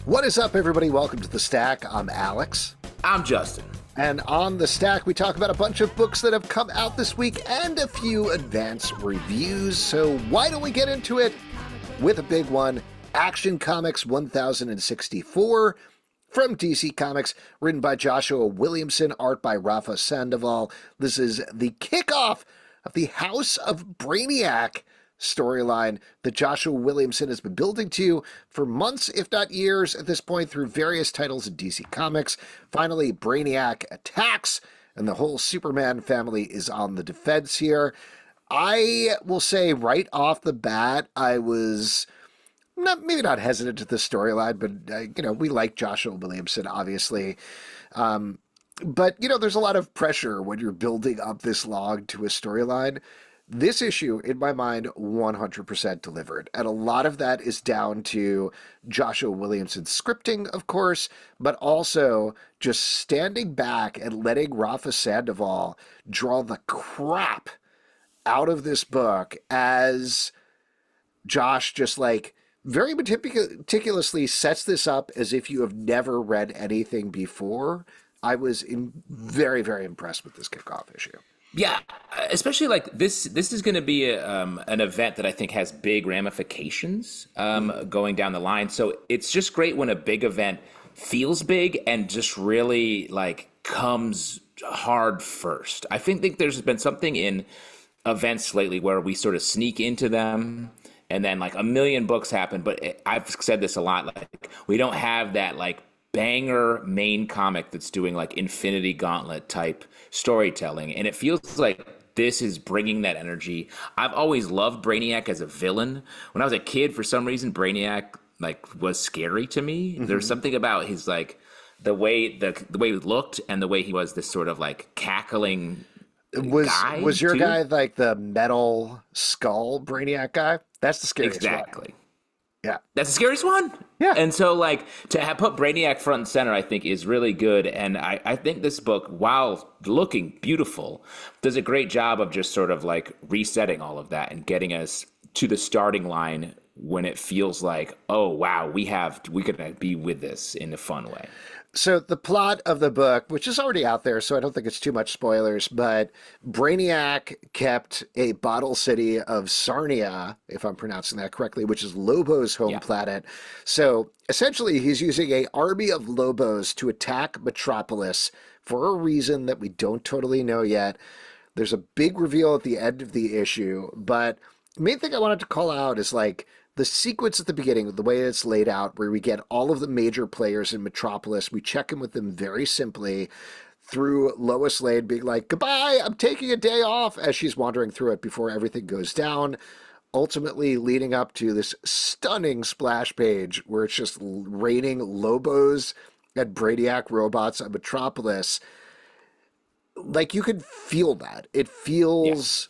What is up, everybody? Welcome to The Stack. I'm Alex. I'm Justin. And on The Stack, we talk about a bunch of books that have come out this week and a few advance reviews. So why don't we get into it with a big one, Action Comics 1064 from DC Comics, written by Joshua Williamson, art by Rafa Sandoval. This is the kickoff of the House of Brainiac storyline that Joshua Williamson has been building to for months, if not years, at this point through various titles in DC Comics. Finally, Brainiac attacks, and the whole Superman family is on the defense here. I will say right off the bat, I was maybe not hesitant to this storyline, but, we like Joshua Williamson, obviously. But, there's a lot of pressure when you're building up this log to a storyline. This issue, in my mind, 100% delivered. And a lot of that is down to Joshua Williamson's scripting, of course, but also just standing back and letting Rafa Sandoval draw the crap out of this book as Josh just very meticulously sets this up as if you have never read anything before. I was very, very impressed with this kickoff issue. Yeah, especially this is going to be an event that I think has big ramifications going down the line. So it's just great when a big event feels big and just really comes hard first. I think there's been something in events lately where we sort of sneak into them and then a million books happen. But I've said this a lot, we don't have that banger main comic that's doing Infinity Gauntlet type storytelling, and it feels like this is bringing that energy. I've always loved Brainiac as a villain. When I was a kid, for some reason, Brainiac was scary to me. Mm-hmm. There's something about his the way he looked and the way he was this sort of cackling guy. Was your guy the metal skull Brainiac guy? That's the scariest exactly. One. Yeah. That's the scariest one. Yeah. And so to have put Brainiac front and center, I think is really good. And I think this book, while looking beautiful, does a great job of just sort of resetting all of that and getting us to the starting line when it feels oh, wow, we could be with this in a fun way. So the plot of the book, which is already out there, so I don't think it's too much spoilers, but Brainiac kept a bottle city of Sarnia, if I'm pronouncing that correctly, which is Lobo's home planet. So essentially he's using an army of Lobos to attack Metropolis for a reason that we don't totally know yet. There's a big reveal at the end of the issue, but the main thing I wanted to call out is the sequence at the beginning, the way it's laid out, where we get all of the major players in Metropolis. We check in with them very simply through Lois Lane being goodbye, I'm taking a day off, as she's wandering through it before everything goes down, ultimately leading up to this stunning splash page where it's just raining Lobos and Brainiac robots on Metropolis. You could feel that. It feels... Yeah.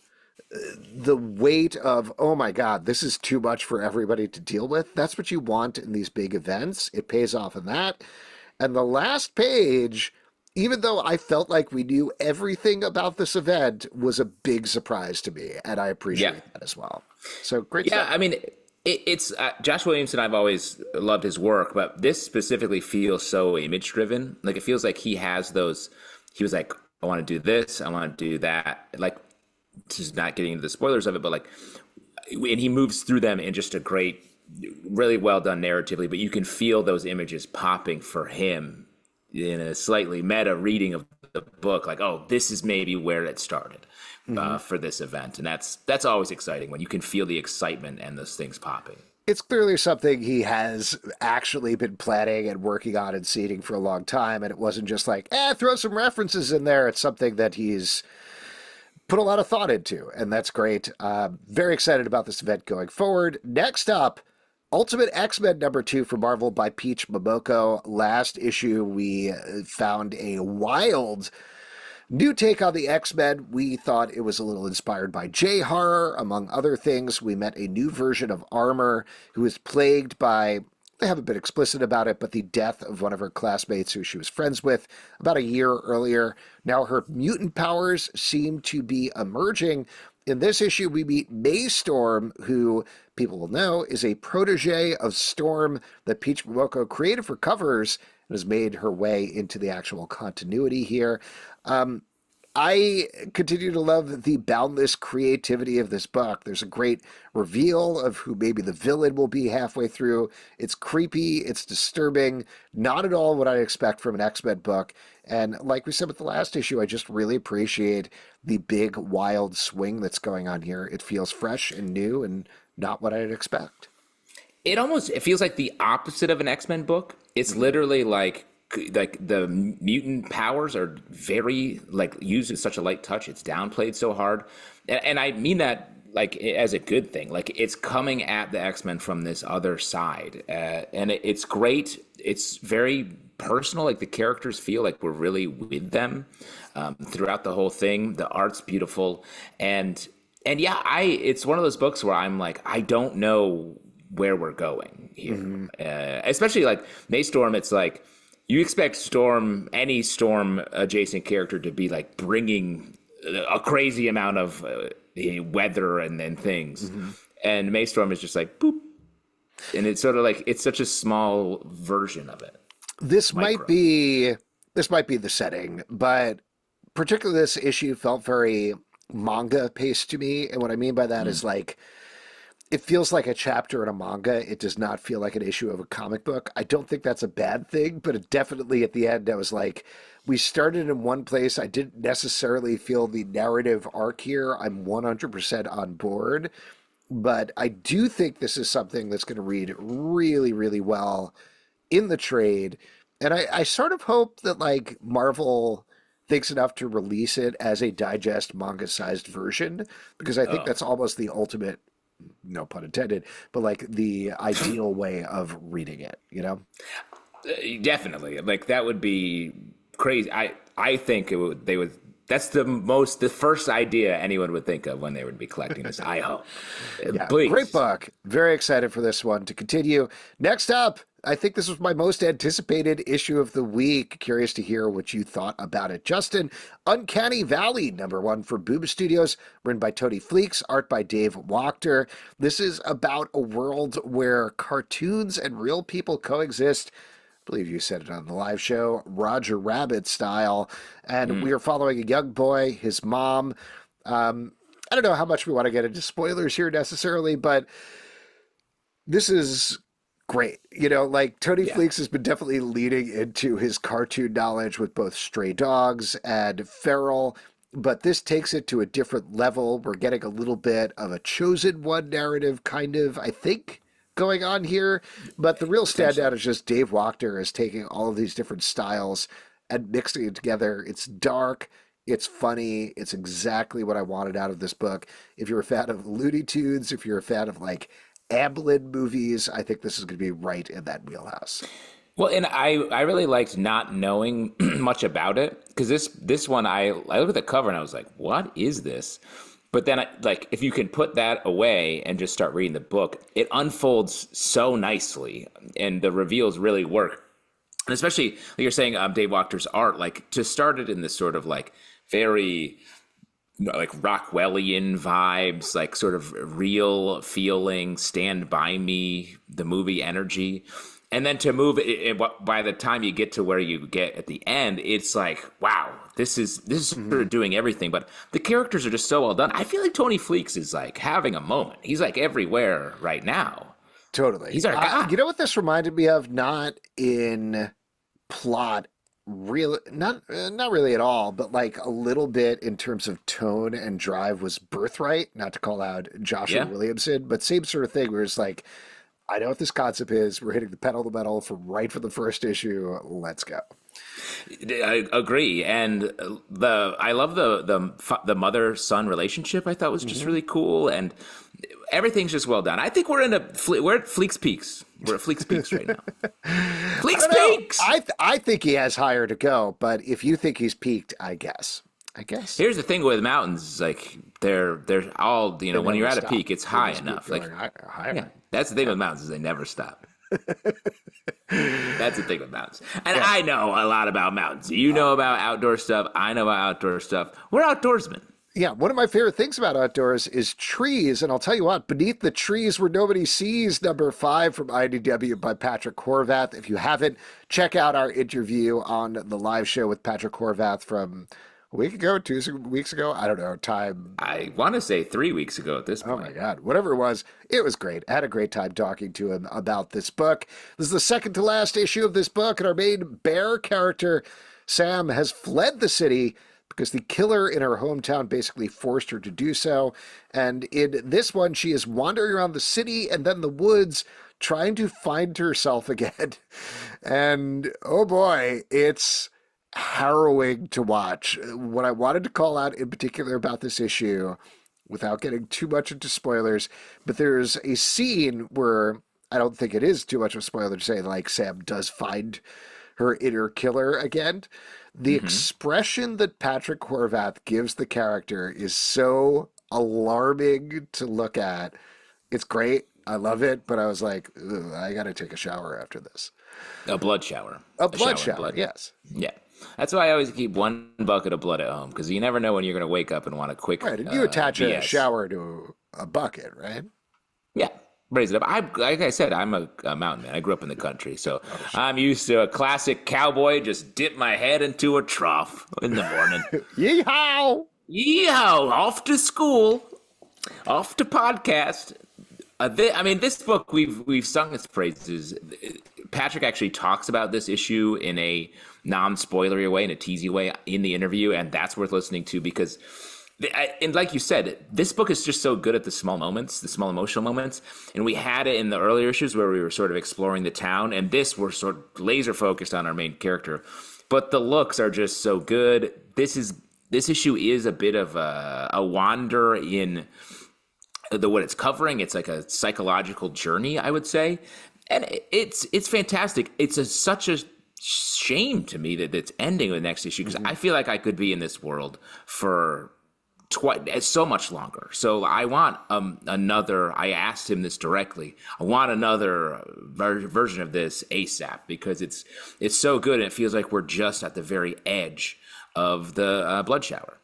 The weight of, oh my God, this is too much for everybody to deal with. That's what you want in these big events. It pays off in that. And the last page, even though I felt like we knew everything about this event, was a big surprise to me. And I appreciate that as well. So great stuff. Yeah, I mean, it's Josh Williamson, I've always loved his work, but this specifically feels so image driven. It feels like he has those, he was I want to do this, I want to do that. Just not getting into the spoilers of it, but and he moves through them in just a great, really well done narratively, but you can feel those images popping for him in a slightly meta reading of the book. Oh, this is maybe where it started for this event. And that's always exciting when you can feel the excitement and those things popping. It's clearly something he has actually been planning and working on and seeding for a long time. And it wasn't just throw some references in there. It's something that he's put a lot of thought into, and that's great. Very excited about this event going forward. Next up, Ultimate X-Men #2 from Marvel by Peach Momoko. Last issue, we found a wild new take on the X-Men. We thought it was a little inspired by J-horror, among other things. We met a new version of Armor who is plagued by, they haven't been explicit about it, but the death of one of her classmates who she was friends with about a year earlier. Now her mutant powers seem to be emerging In this issue, we meet May Storm, who people will know is a protege of Storm that Peach Momoko created for covers and has made her way into the actual continuity here. I continue to love the boundless creativity of this book. There's a great reveal of who maybe the villain will be halfway through. It's creepy. It's disturbing. Not at all what I expect from an X-Men book. And like we said with the last issue, I just really appreciate the big, wild swing that's going on here. It feels fresh and new and not what I'd expect. It feels like the opposite of an X-Men book. It's literally like the mutant powers are very like used in such a light touch. It's downplayed so hard, and I mean that like as a good thing. Like it's coming at the X-Men from this other side, and it's great. It's very personal. Like the characters feel like we're really with them throughout the whole thing. The art's beautiful, and yeah, it's one of those books where I'm like, I don't know where we're going here, especially like Maystorm. It's like, you expect any Storm adjacent character to be like bringing a crazy amount of weather and things. And Maystorm is just like, boop. And it's sort of like, it's such a small version of it. This might be the setting, but particularly this issue felt very manga paced to me. And what I mean by that is like, it feels like a chapter in a manga. It does not feel like an issue of a comic book. I don't think that's a bad thing, but it definitely at the end, I was like, we started in one place. I didn't necessarily feel the narrative arc here. I'm 100% on board, but I do think this is something that's going to read really, really well in the trade. And I sort of hope that like Marvel thinks enough to release it as a digest manga-sized version, because I think that's almost the ultimate, no pun intended, but like the ideal way of reading it, you know? Definitely. Like that would be crazy. I think they would, that's the first idea anyone would think of when they would be collecting this. I hope. Yeah, please. Great book. Very excited for this one to continue. Next up, I think this was my most anticipated issue of the week. Curious to hear what you thought about it. Justin, Uncanny Valley, #1 for Boom Studios, written by Tony Fleecs, art by Dave Wachter. This is about a world where cartoons and real people coexist. I believe you said it on the live show, Roger Rabbit style. And we are following a young boy, his mom. I don't know how much we want to get into spoilers here necessarily, but this is great. You know, like Tony Fleecs has been definitely leading into his cartoon knowledge with both Stray Dogs and Feral, but this takes it to a different level. We're getting a little bit of a Chosen One narrative kind of, I think, going on here. But the real standout is just Dave Wachter is taking all of these different styles and mixing it together. It's dark. It's funny. It's exactly what I wanted out of this book. If you're a fan of Looney Tunes, if you're a fan of like Amblin movies, I think this is going to be right in that wheelhouse. Well, and I really liked not knowing much about it, because this one, I looked at the cover and I was like, what is this? But then, like, if you can put that away and just start reading the book, it unfolds so nicely, and the reveals really work. And especially, like you're saying, Dave Wachter's art, like, to start it in this sort of, like, very, like, Rockwellian vibes, like, sort of real feeling, Stand By Me, the movie energy. And then to move it, by the time you get to where you get at the end, it's like, wow, this is sort of doing everything. But the characters are just so well done. I feel like Tony Fleecs is like having a moment. He's like everywhere right now. Totally. He's our guy. You know what this reminded me of? Not in plot, really, not really at all, but like a little bit in terms of tone and drive was Birthright. Not to call out Joshua Williamson, but same sort of thing where it's like, I know what this concept is. We're hitting the pedal to the metal from the first issue. Let's go. I agree, and I love the mother-son relationship. I thought was just really cool, and everything's just well done. I think we're at Fleecs Peaks. We're at Fleecs Peaks right now. Fleecs Peaks. I think he has higher to go, but if you think he's peaked, I guess. Here's the thing with mountains, like they're all, you know, when you're at a peak, it's high enough. Like higher. Yeah, that's the thing with mountains, is they never stop. That's the thing with mountains. And I know a lot about mountains. You know about outdoor stuff. I know about outdoor stuff. We're outdoorsmen. Yeah, one of my favorite things about outdoors is trees. And I'll tell you what, Beneath the Trees Where Nobody Sees, #5 from IDW by Patrick Horvath. If you haven't, check out our interview on the live show with Patrick Horvath from a week ago, 2 weeks ago. I don't know, time. I want to say 3 weeks ago at this Oh point. my God, whatever it was great. I had a great time talking to him about this book. This is the second to last issue of this book, and our main bear character, Sam, has fled the city because the killer in her hometown basically forced her to do so. And in this one, she is wandering around the city and then the woods trying to find herself again. And oh boy, it's harrowing to watch. What I wanted to call out in particular about this issue, without getting too much into spoilers, but there's a scene where I don't think it is too much of a spoiler to say, like, Sam does find her inner killer again. The expression that Patrick Horvath gives the character is so alarming to look at. It's great. I love it, but I was like, I got to take a shower after this. A blood shower. A blood shower, shower, yes. Yeah. That's why I always keep one bucket of blood at home, because you never know when you're going to wake up and want a quick Right, and you attach BS. a shower to a bucket, right? Yeah. Raise it up. Like I said, I'm a mountain man. I grew up in the country, so I'm used to a classic cowboy. Just dip my head into a trough in the morning. Yeehaw! Yeehaw! Off to school, off to podcast. This book we've sung its praises. Patrick actually talks about this issue in a non-spoilery way, in a teasy way, in the interview, and that's worth listening to because. And like you said, this book is just so good at the small moments, the small emotional moments. And we had it in the earlier issues where we were sort of exploring the town. And this, we're sort of laser focused on our main character. But the looks are just so good. This issue is a bit of a wander in what it's covering. It's like a psychological journey, I would say. And it's fantastic. It's such a shame to me that it's ending with the next issue because I feel like I could be in this world for so much longer. So I want another. I asked him this directly. I want another version of this ASAP because it's so good and it feels like we're just at the very edge of the blood shower.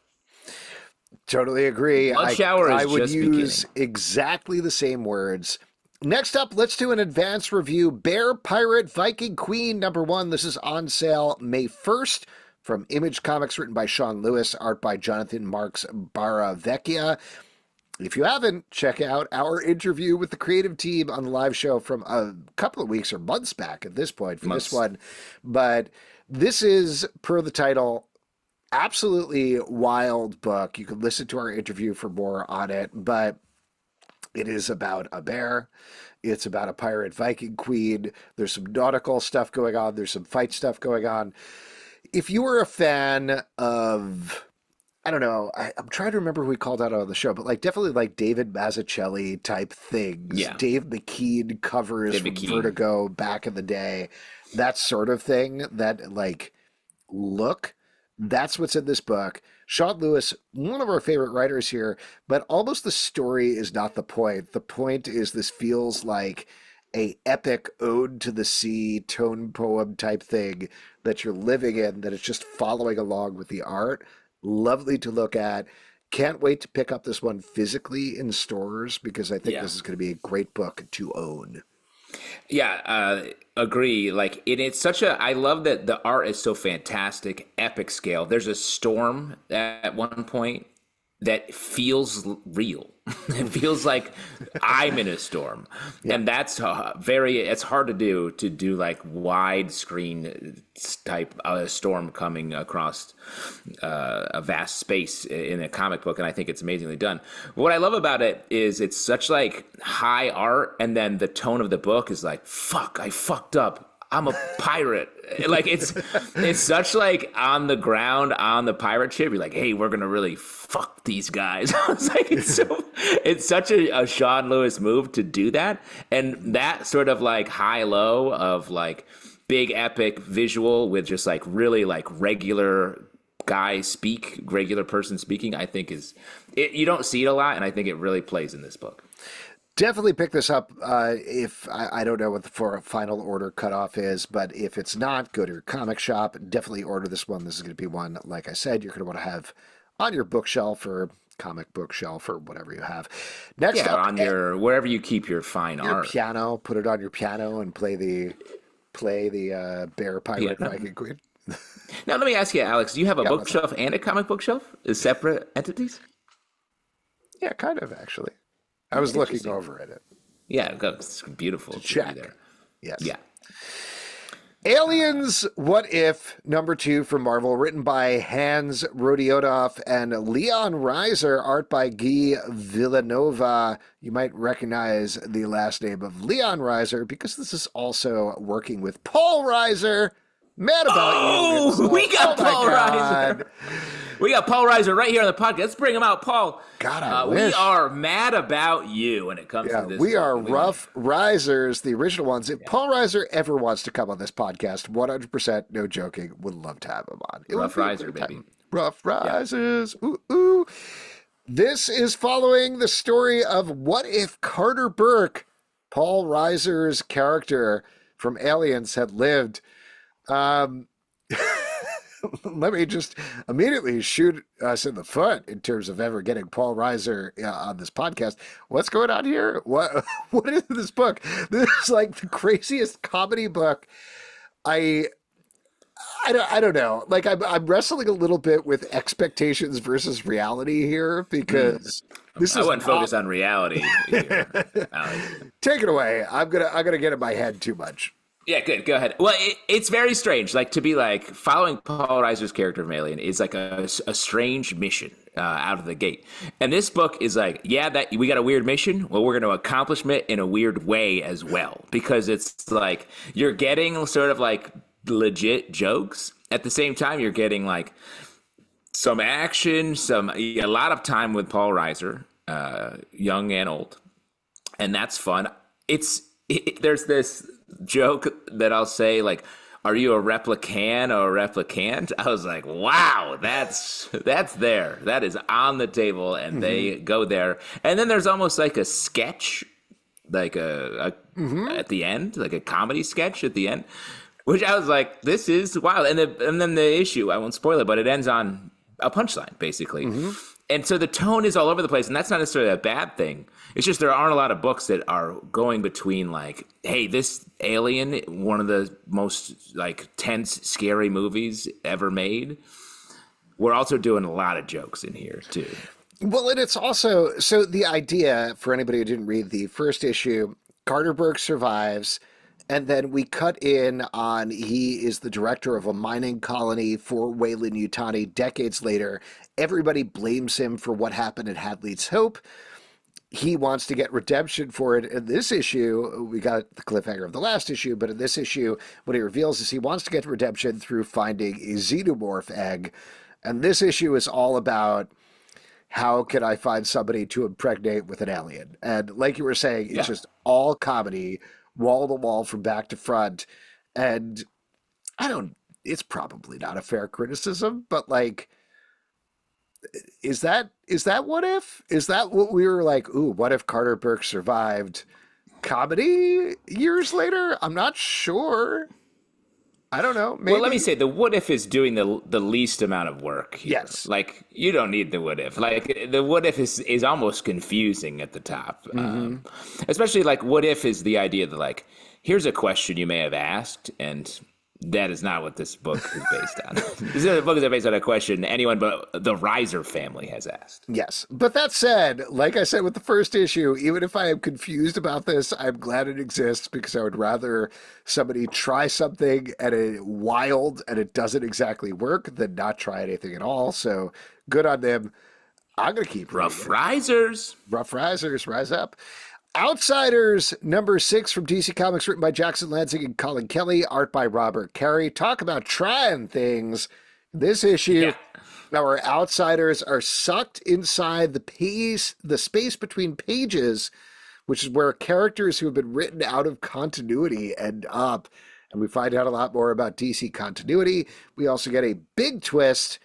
Totally agree. Blood shower I is would just use beginning. exactly the same words. Next up, let's do an advanced review. Bear Pirate Viking Queen #1. This is on sale May 1st. From Image Comics, written by Sean Lewis, art by Jonathan Marks Barravecchia. If you haven't, check out our interview with the creative team on the live show from a couple of weeks or months back at this point for this one. But this is, per the title, absolutely wild book. You can listen to our interview for more on it, but it is about a bear. It's about a pirate Viking queen. There's some nautical stuff going on. There's some fight stuff going on. If you were a fan of, I don't know, I'm trying to remember who we called out on the show, but like definitely like David Mazzucchelli type things. Yeah. Dave McKean covers from Vertigo back in the day. That sort of thing, that like look, that's what's in this book. Sean Lewis, one of our favorite writers here, but almost the story is not the point. The point is this feels like a epic ode to the sea tone poem type thing that you're living in, that it's just following along with the art. Lovely to look at. Can't wait to pick up this one physically in stores because I think this is going to be a great book to own. Yeah, agree. Like it's such a. I love that the art is so fantastic, epic scale. There's a storm at one point that feels real. It feels like I'm in a storm, and that's it's hard to do like widescreen type storm coming across a vast space in a comic book, and I think it's amazingly done. What I love about it is it's such like high art, and then the tone of the book is like, fuck, I fucked up. I'm a pirate. Like it's such like on the ground on the pirate ship. You're like, hey, we're gonna really fuck these guys. I was like, it's such a Sean Lewis move to do that, and that sort of like high low of like big epic visual with just like really like regular person speaking. I think you don't see it a lot, and I think it really plays in this book. Definitely pick this up if I don't know what the final order cutoff is, but if it's not, go to your comic shop. Definitely order this one. This is going to be one, like I said, you're going to want to have on your bookshelf or comic book shelf or whatever you have. Next up, on your wherever you keep your fine your art. piano. Put it on your piano and play the Bear Pirate Viking Queen. Now, let me ask you, Alex, do you have a bookshelf and a comic book shelf as separate entities? Yeah, kind of, actually. I was looking over at it. Yeah, it's beautiful. To check. There. Yes. Yeah. Aliens, What If, #2 from Marvel, written by Hans Rodionoff and Leon Reiser, art by Guiu Vilanova. You might recognize the last name of Leon Reiser because this is also working with Paul Reiser. Mad about you. We got Paul Reiser. We got Paul Reiser right here on the podcast. Let's bring him out, Paul. God, I wish. We are mad about you when it comes to this. We are Rough Risers, the original ones. If Paul Reiser ever wants to come on this podcast, 100%, no joking, would love to have him on. Rough Riser, baby. Rough Risers. Yeah. Ooh, ooh. This is following the story of what if Carter Burke, Paul Reiser's character from Aliens, had lived. Let me just immediately shoot us in the foot in terms of ever getting Paul Reiser on this podcast. What's going on here? What is this book? This is like the craziest comedy book. I don't know. Like I'm wrestling a little bit with expectations versus reality here because this is. I wouldn't focus on reality here, Take it away. I'm gonna get in my head too much. Yeah, good. Go ahead. Well, it's very strange. Like, to be like following Paul Reiser's character of Alien is like a strange mission out of the gate. And this book is like, that we got a weird mission. Well, we're going to accomplish it in a weird way as well, because it's like you're getting sort of like legit jokes at the same time. You're getting like some action, a lot of time with Paul Reiser, young and old, and that's fun. There's this joke that I'll say, like, are you a replicant or a replicant? I was like, wow, that's there. That is on the table, and they go there. And then there's almost like a sketch, like at the end, like a comedy sketch at the end, which I was like, this is wild. And then the issue, I won't spoil it, but it ends on a punchline, basically. And so the tone is all over the place, and that's not necessarily a bad thing. It's just there aren't a lot of books that are going between like, hey, this Alien, one of the most like tense, scary movies ever made. We're also doing a lot of jokes in here too. Well, and it's also, so the idea, for anybody who didn't read the first issue, Carter Burke survives, and then we cut in on he is the director of a mining colony for Weyland-Yutani decades later. Everybody blames him for what happened at Hadley's Hope. He wants to get redemption for it. In this issue, we got the cliffhanger of the last issue, but in this issue, what he reveals is he wants to get redemption through finding a xenomorph egg. And this issue is all about how can I find somebody to impregnate with an alien? And like you were saying, it's just all comedy, wall to wall from back to front. And it's probably not a fair criticism, but like, is that what if? Is that what we were like, ooh, what if Carter Burke survived comedy years later? I'm not sure. I don't know. Maybe. Well, let me say the what if is doing the least amount of work here. Yes. Like, you don't need the what if. Like, the what if is almost confusing at the top. Especially like what if is the idea that like, here's a question you may have asked, and that is not what this book is based on. This book is based on a question anyone but the Reiser family has asked. Yes. But that said, like I said with the first issue, even if I am confused about this, I'm glad it exists because I would rather somebody try something and it doesn't exactly work than not try anything at all. So good on them. I'm going to keep reading. Rough Risers. Rough Risers, rise up. Outsiders, #6 from DC Comics, written by Jackson Lanzing and Collin Kelly, art by Robert Carey. Talk about trying things. This issue, our outsiders are sucked inside the space between pages, which is where characters who have been written out of continuity end up. And we find out a lot more about DC continuity. We also get a big twist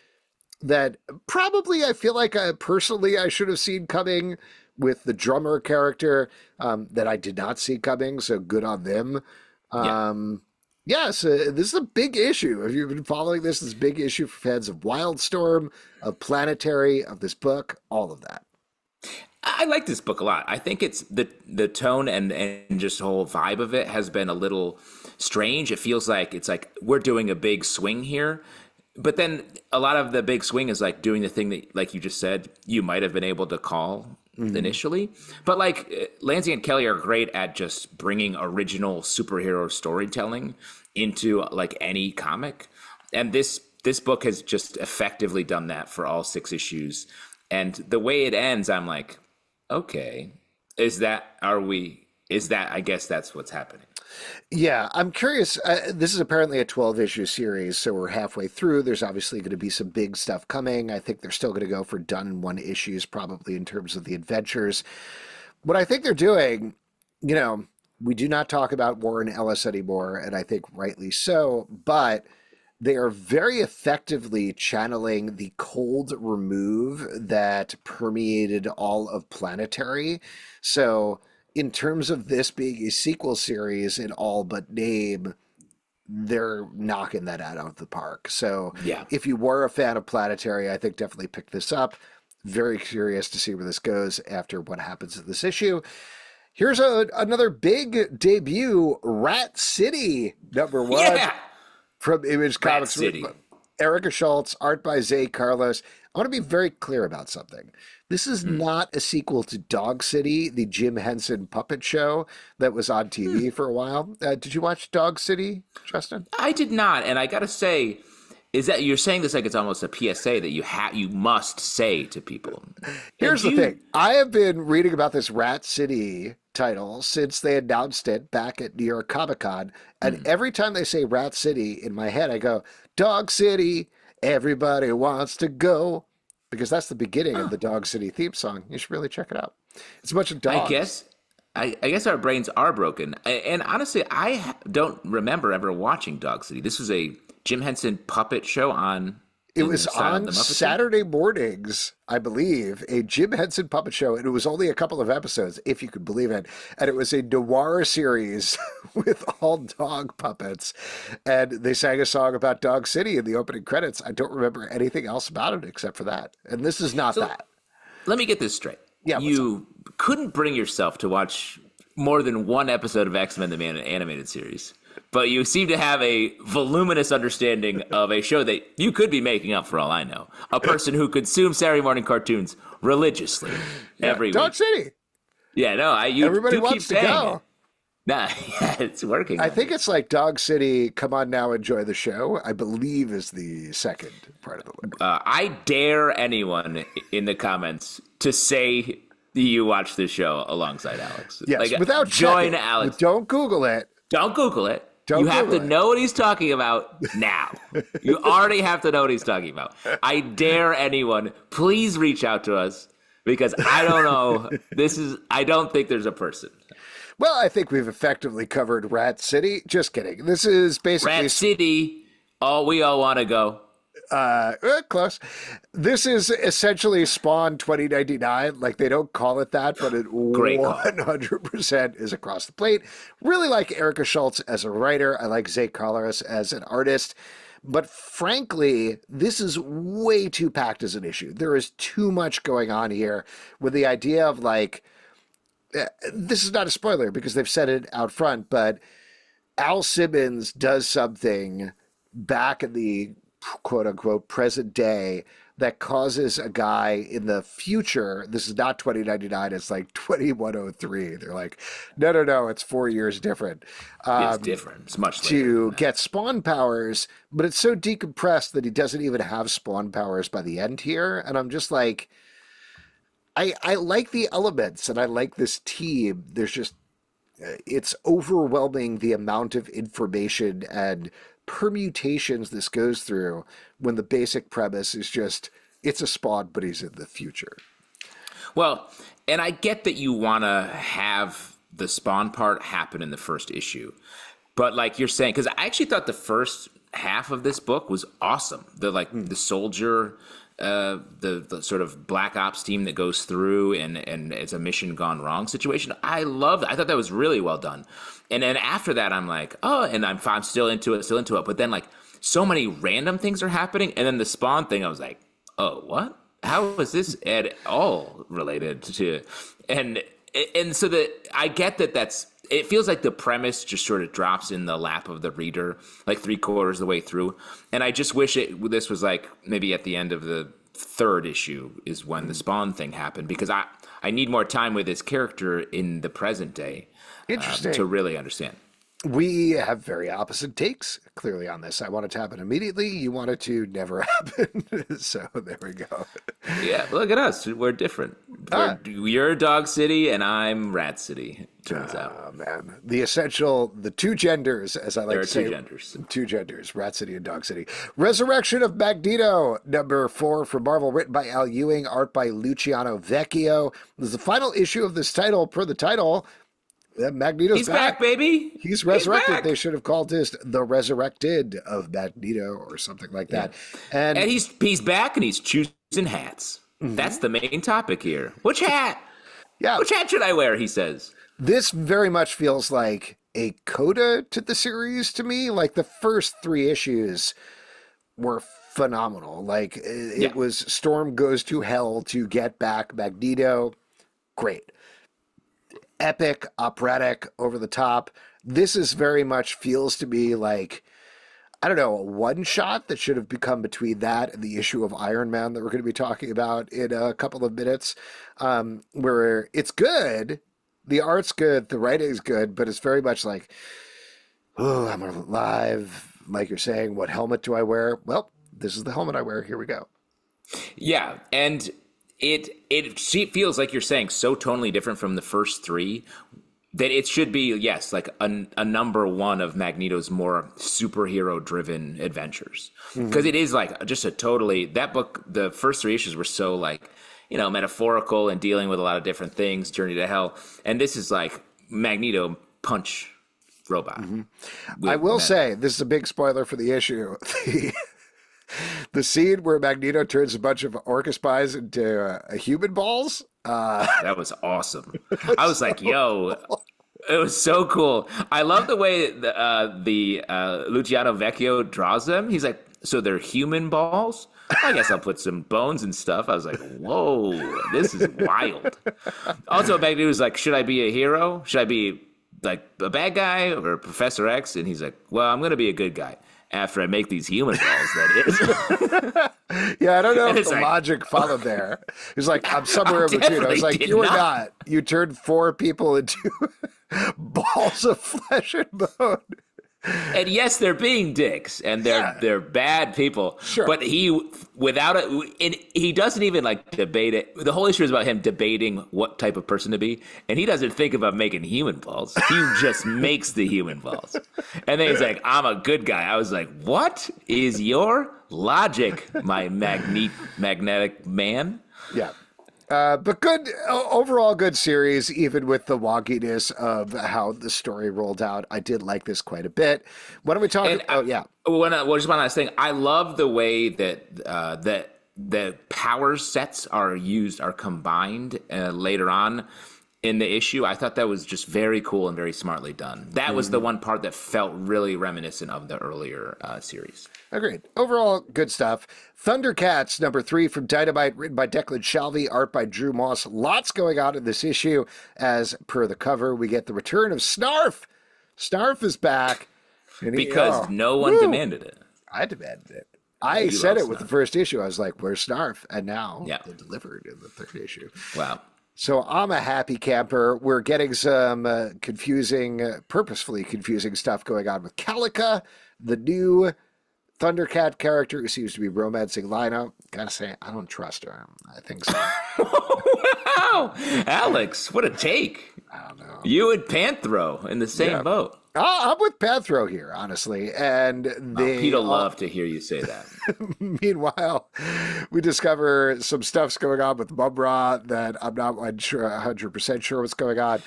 that probably I feel like personally I should have seen coming, with the drummer character that I did not see coming, so good on them. Yes, this is a big issue. If you've been following this big issue for fans of Wildstorm, of Planetary, of this book, all of that. I like this book a lot. I think it's the tone and just the whole vibe of it has been a little strange. It feels like it's like we're doing a big swing here. But then a lot of the big swing is like doing the thing that, like you just said, you might have been able to call initially. But like Lanzing and Kelly are great at just bringing original superhero storytelling into like any comic. And this book has just effectively done that for all 6 issues. And the way it ends, I'm like, okay, I guess that's what's happening. Yeah, I'm curious. This is apparently a 12-issue series, so we're halfway through. There's obviously going to be some big stuff coming. I think they're still going to go for done-in-one issues, probably in terms of the adventures. What I think they're doing, we do not talk about Warren Ellis anymore, and I think rightly so, but they are very effectively channeling the cold remove that permeated all of Planetary. So in terms of this being a sequel series in all but name, they're knocking that out of the park. So Yeah. if you were a fan of Planetary, I think definitely pick this up. Very curious to see where this goes after what happens in this issue. Here's another big debut, Rat City, #1. Yeah. From Image Comics. City. Erica Schultz, art by Zay Carlos. I want to be very clear about something. This is not a sequel to Dog City, the Jim Henson puppet show that was on TV for a while. Did you watch Dog City, Justin? I did not, and I gotta say, is that you're saying this like it's almost a PSA that you must say to people. Here's the thing. I have been reading about this Rat City title since they announced it back at New York Comic Con, and every time they say Rat City, in my head I go, Dog City, everybody wants to go, because that's the beginning of the Dog City theme song. You should really check it out. It's a bunch of dogs. I guess our brains are broken, and honestly, I don't remember ever watching Dog City. This was a Jim Henson puppet show on. It was on Saturday mornings, I believe, a Jim Henson puppet show, and it was only a couple of episodes, if you could believe it. And it was a noir series with all dog puppets. And they sang a song about Dog City in the opening credits. I don't remember anything else about it except for that. And this is not that. Let me get this straight. Yeah, you couldn't bring yourself to watch more than one episode of X-Men the animated series. But you seem to have a voluminous understanding of a show that you could be making up, for all I know. A person who consumes Saturday morning cartoons religiously every week. Dog City. Yeah, no, everybody wants to go. Nah, yeah, it's working. I think it's like Dog City, Come On Now, Enjoy the Show, I believe is the second part of the list. I dare anyone in the comments to say you watch this show alongside Alex. Yes, without join checking. Alex. Don't Google it. Don't Google it. You have to know what he's talking about now. You already have to know what he's talking about. I dare anyone, please reach out to us, because I don't know. I don't think there's a person. Well, I think we've effectively covered Rat City. Just kidding. This is basically Rat City. We all want to go. Close. This is essentially Spawn 2099. Like, they don't call it that, but it 100% is across the plate. Really like Erica Schultz as a writer. I like Zay Carlos as an artist. But frankly, this is way too packed as an issue. There is too much going on here with the idea of, like, this is not a spoiler because they've said it out front, but Al Simmons does something back in the quote unquote present day that causes a guy in the future, this is not 2099, it's like 2103. They're like, no, it's 4 years different. It's different. It's much later to get spawn powers, but it's so decompressed that he doesn't even have spawn powers by the end here. And I'm just like, I like the elements and I like this team. There's just, it's overwhelming the amount of information and permutations this goes through when the basic premise is just, it's a Spawn, but he's in the future. Well, and I get that you want to have the Spawn part happen in the first issue, but like you're saying, because I actually thought the first half of this book was awesome. The soldier the sort of black ops team that goes through and it's a mission gone wrong situation. I thought that was really well done. And then after that, I'm like, oh, and I'm still into it. But then like so many random things are happening. And then the Spawn thing, I was like, oh, what? How is this at all related to? And so I get that it feels like the premise just sort of drops in the lap of the reader, like 3/4 of the way through. And I just wish this was like maybe at the end of the third issue is when the Spawn thing happened, because I need more time with this character in the present day to really understand. We have very opposite takes, clearly, on this. I want it to happen immediately. You want it to never happen. So there we go. Yeah, look at us. We're different. You're Dog City, and I'm Rat City, turns out. Oh, man. The two genders, as I like to say. There are two genders. Two genders, Rat City and Dog City. Resurrection of Magneto, number 4 from Marvel, written by Al Ewing, art by Luciano Vecchio. This is the final issue of this title, per the title. Magneto's back, baby. He's resurrected. They should have called this The Resurrected of Magneto or something like that. Yeah. And he's back and he's choosing hats. Mm-hmm. That's the main topic here. Which hat? Yeah. Which hat should I wear, he says. This very much feels like a coda to the series to me. Like the first 3 issues were phenomenal. Like it was Storm goes to hell to get back Magneto. Great. Epic, operatic, over the top. This is very much feels to me like, I don't know, a one shot that should have become between that and the issue of Iron Man that we're going to be talking about in a couple of minutes, where it's good, the art's good, the writing's good, but it's very much like, oh, I'm alive. Like you're saying, what helmet do I wear? Well, this is the helmet I wear. Here we go. Yeah, and it feels like you're saying so tonally different from the first 3 that it should be, yes, like a number 1 of Magneto's more superhero driven adventures, because it is like just a totally, that book, the first 3 issues were so like, you know, metaphorical and dealing with a lot of different things, Journey to Hell, and this is like Magneto punch robot. I will say, this is a big spoiler for the issue. The scene where Magneto turns a bunch of Orca spies into human balls. That was awesome. I was like, yo, it was so cool. I love the way the Luciano Vecchio draws them. He's like, so they're human balls? I guess I'll put some bones and stuff. I was like, whoa, this is wild. Also, Magneto was like, should I be a hero? Should I be like a bad guy or Professor X? And he's like, well, I'm going to be a good guy. After I make these human balls, that is. Yeah, I don't know if the logic followed there. It's like, I'm somewhere in between. I was like, you were not. You turned 4 people into balls of flesh and bone. And yes, they're being dicks, and they're bad people. Sure. But he doesn't even like debate it. The whole issue is about him debating what type of person to be, and he doesn't think about making human balls. He just makes the human balls. And then he's like, I'm a good guy. I was like, what is your logic, my magnetic man? Yeah. But good, overall good series, even with the wonkiness of how the story rolled out. I did like this quite a bit. Why don't we talk? Just one last thing. I love the way that that the power sets are combined later on in the issue. I thought that was just very cool and very smartly done. That was the one part that felt really reminiscent of the earlier series. Agreed. Overall, good stuff. Thundercats, number 3 from Dynamite, written by Declan Shalvey, art by Drew Moss. Lots going on in this issue. As per the cover, we get the return of Snarf. Snarf is back. Because no one demanded it. I demanded it. I said it with the first issue. I was like, where's Snarf? And now they delivered in the 3rd issue. Wow. So I'm a happy camper. We're getting some purposefully confusing stuff going on with Calica, the new Thundercat character who seems to be romancing Lino. Gotta say, I don't trust her. I think so. Wow. Alex, what a take. I don't know. You and Panthro in the same boat. I'm with Panthro here, honestly. And Pete'll love to hear you say that. Meanwhile, we discover some stuff's going on with Mumra that I'm not 100% sure what's going on.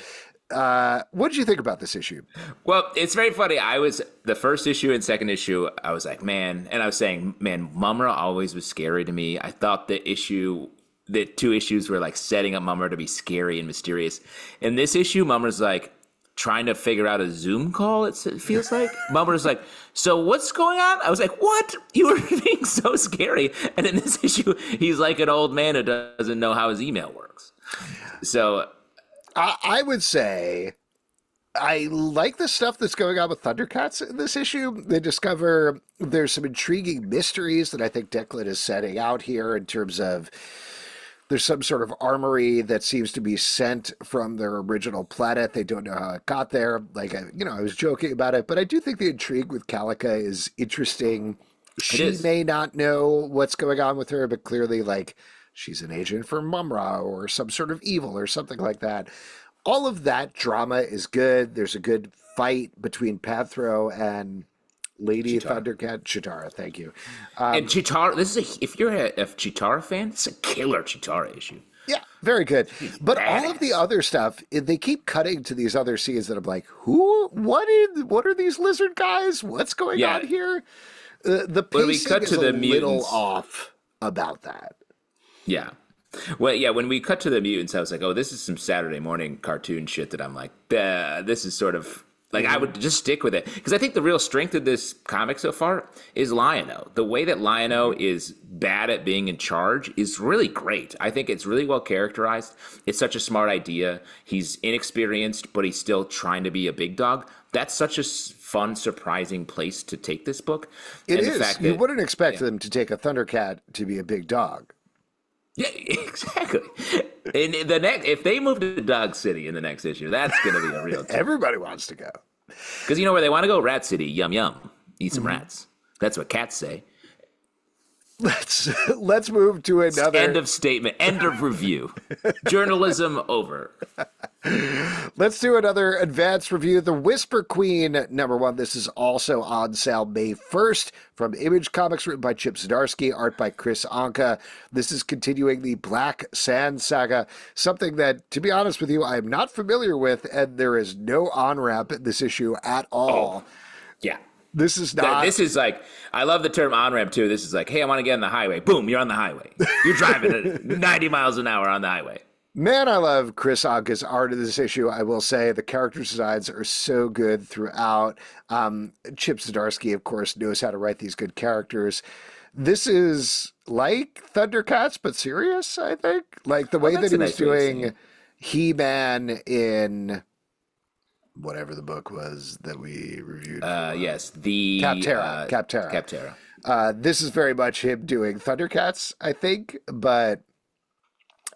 What did you think about this issue? Well, it's very funny. I was the first issue and second issue. I was like, man, and I was saying, man, Mumra always was scary to me. I thought the two issues were like setting up Mumra to be scary and mysterious. In this issue, Mumra's like trying to figure out a Zoom call. It feels like Mumra's like, so what's going on? I was like, what? You were being so scary. And in this issue, he's like an old man who doesn't know how his email works. So I would say I like the stuff that's going on with Thundercats in this issue. They discover there's some intriguing mysteries that I think Declan is setting out here in terms of there's some sort of armory that seems to be sent from their original planet. They don't know how it got there. Like, I was joking about it, but I do think the intrigue with Calica is interesting. She may not know what's going on with her, but clearly, like, she's an agent for Mumra or some sort of evil or something like that. All of that drama is good. There's a good fight between Panthro and Lady Thundercat. Chitara, thank you. And Chitara, if you're a Chitara fan, it's a killer Chitara issue. Yeah, very good. But all of the other stuff, they keep cutting to these other scenes that I'm like, what are these lizard guys? What's going on here? The pacing is a little off about that. Yeah. Well, yeah, when we cut to the mutants, I was like, oh, this is some Saturday morning cartoon shit that I'm like, this is sort of like, I would just stick with it. Because I think the real strength of this comic so far is Lion-O. The way that Lion-O is bad at being in charge is really great. I think it's really well characterized. It's such a smart idea. He's inexperienced, but he's still trying to be a big dog. That's such a fun, surprising place to take this book. It is. You wouldn't expect them to take a Thundercat to be a big dog. Yeah, exactly. And if they move to Dog City in the next issue, that's going to be a real deal. Everybody wants to go. Because you know where they want to go? Rat City. Yum, yum. Eat some rats. That's what cats say. Let's move to another. End of statement. End of review. Journalism over. Let's do another advanced review. The Whisper Queen, #1. This is also on sale May 1st from Image Comics, written by Chip Zdarsky, art by Chris Anka. This is continuing the Black Sand saga, something that, to be honest with you, I am not familiar with, and there is no on-ramp in this issue at all. Oh, yeah. This is not. This is like, I love the term on-ramp too. This is like, hey, I want to get on the highway. Boom, you're on the highway. You're driving at 90 miles an hour on the highway. Man, I love Chris Anka's art in this issue. I will say the character designs are so good throughout. Chip Zdarsky, of course, knows how to write these good characters. This is like Thundercats, but serious, I think. Like the way that he was doing He-Man in whatever the book was that we reviewed. Yes, the Capterra. This is very much him doing Thundercats, I think, but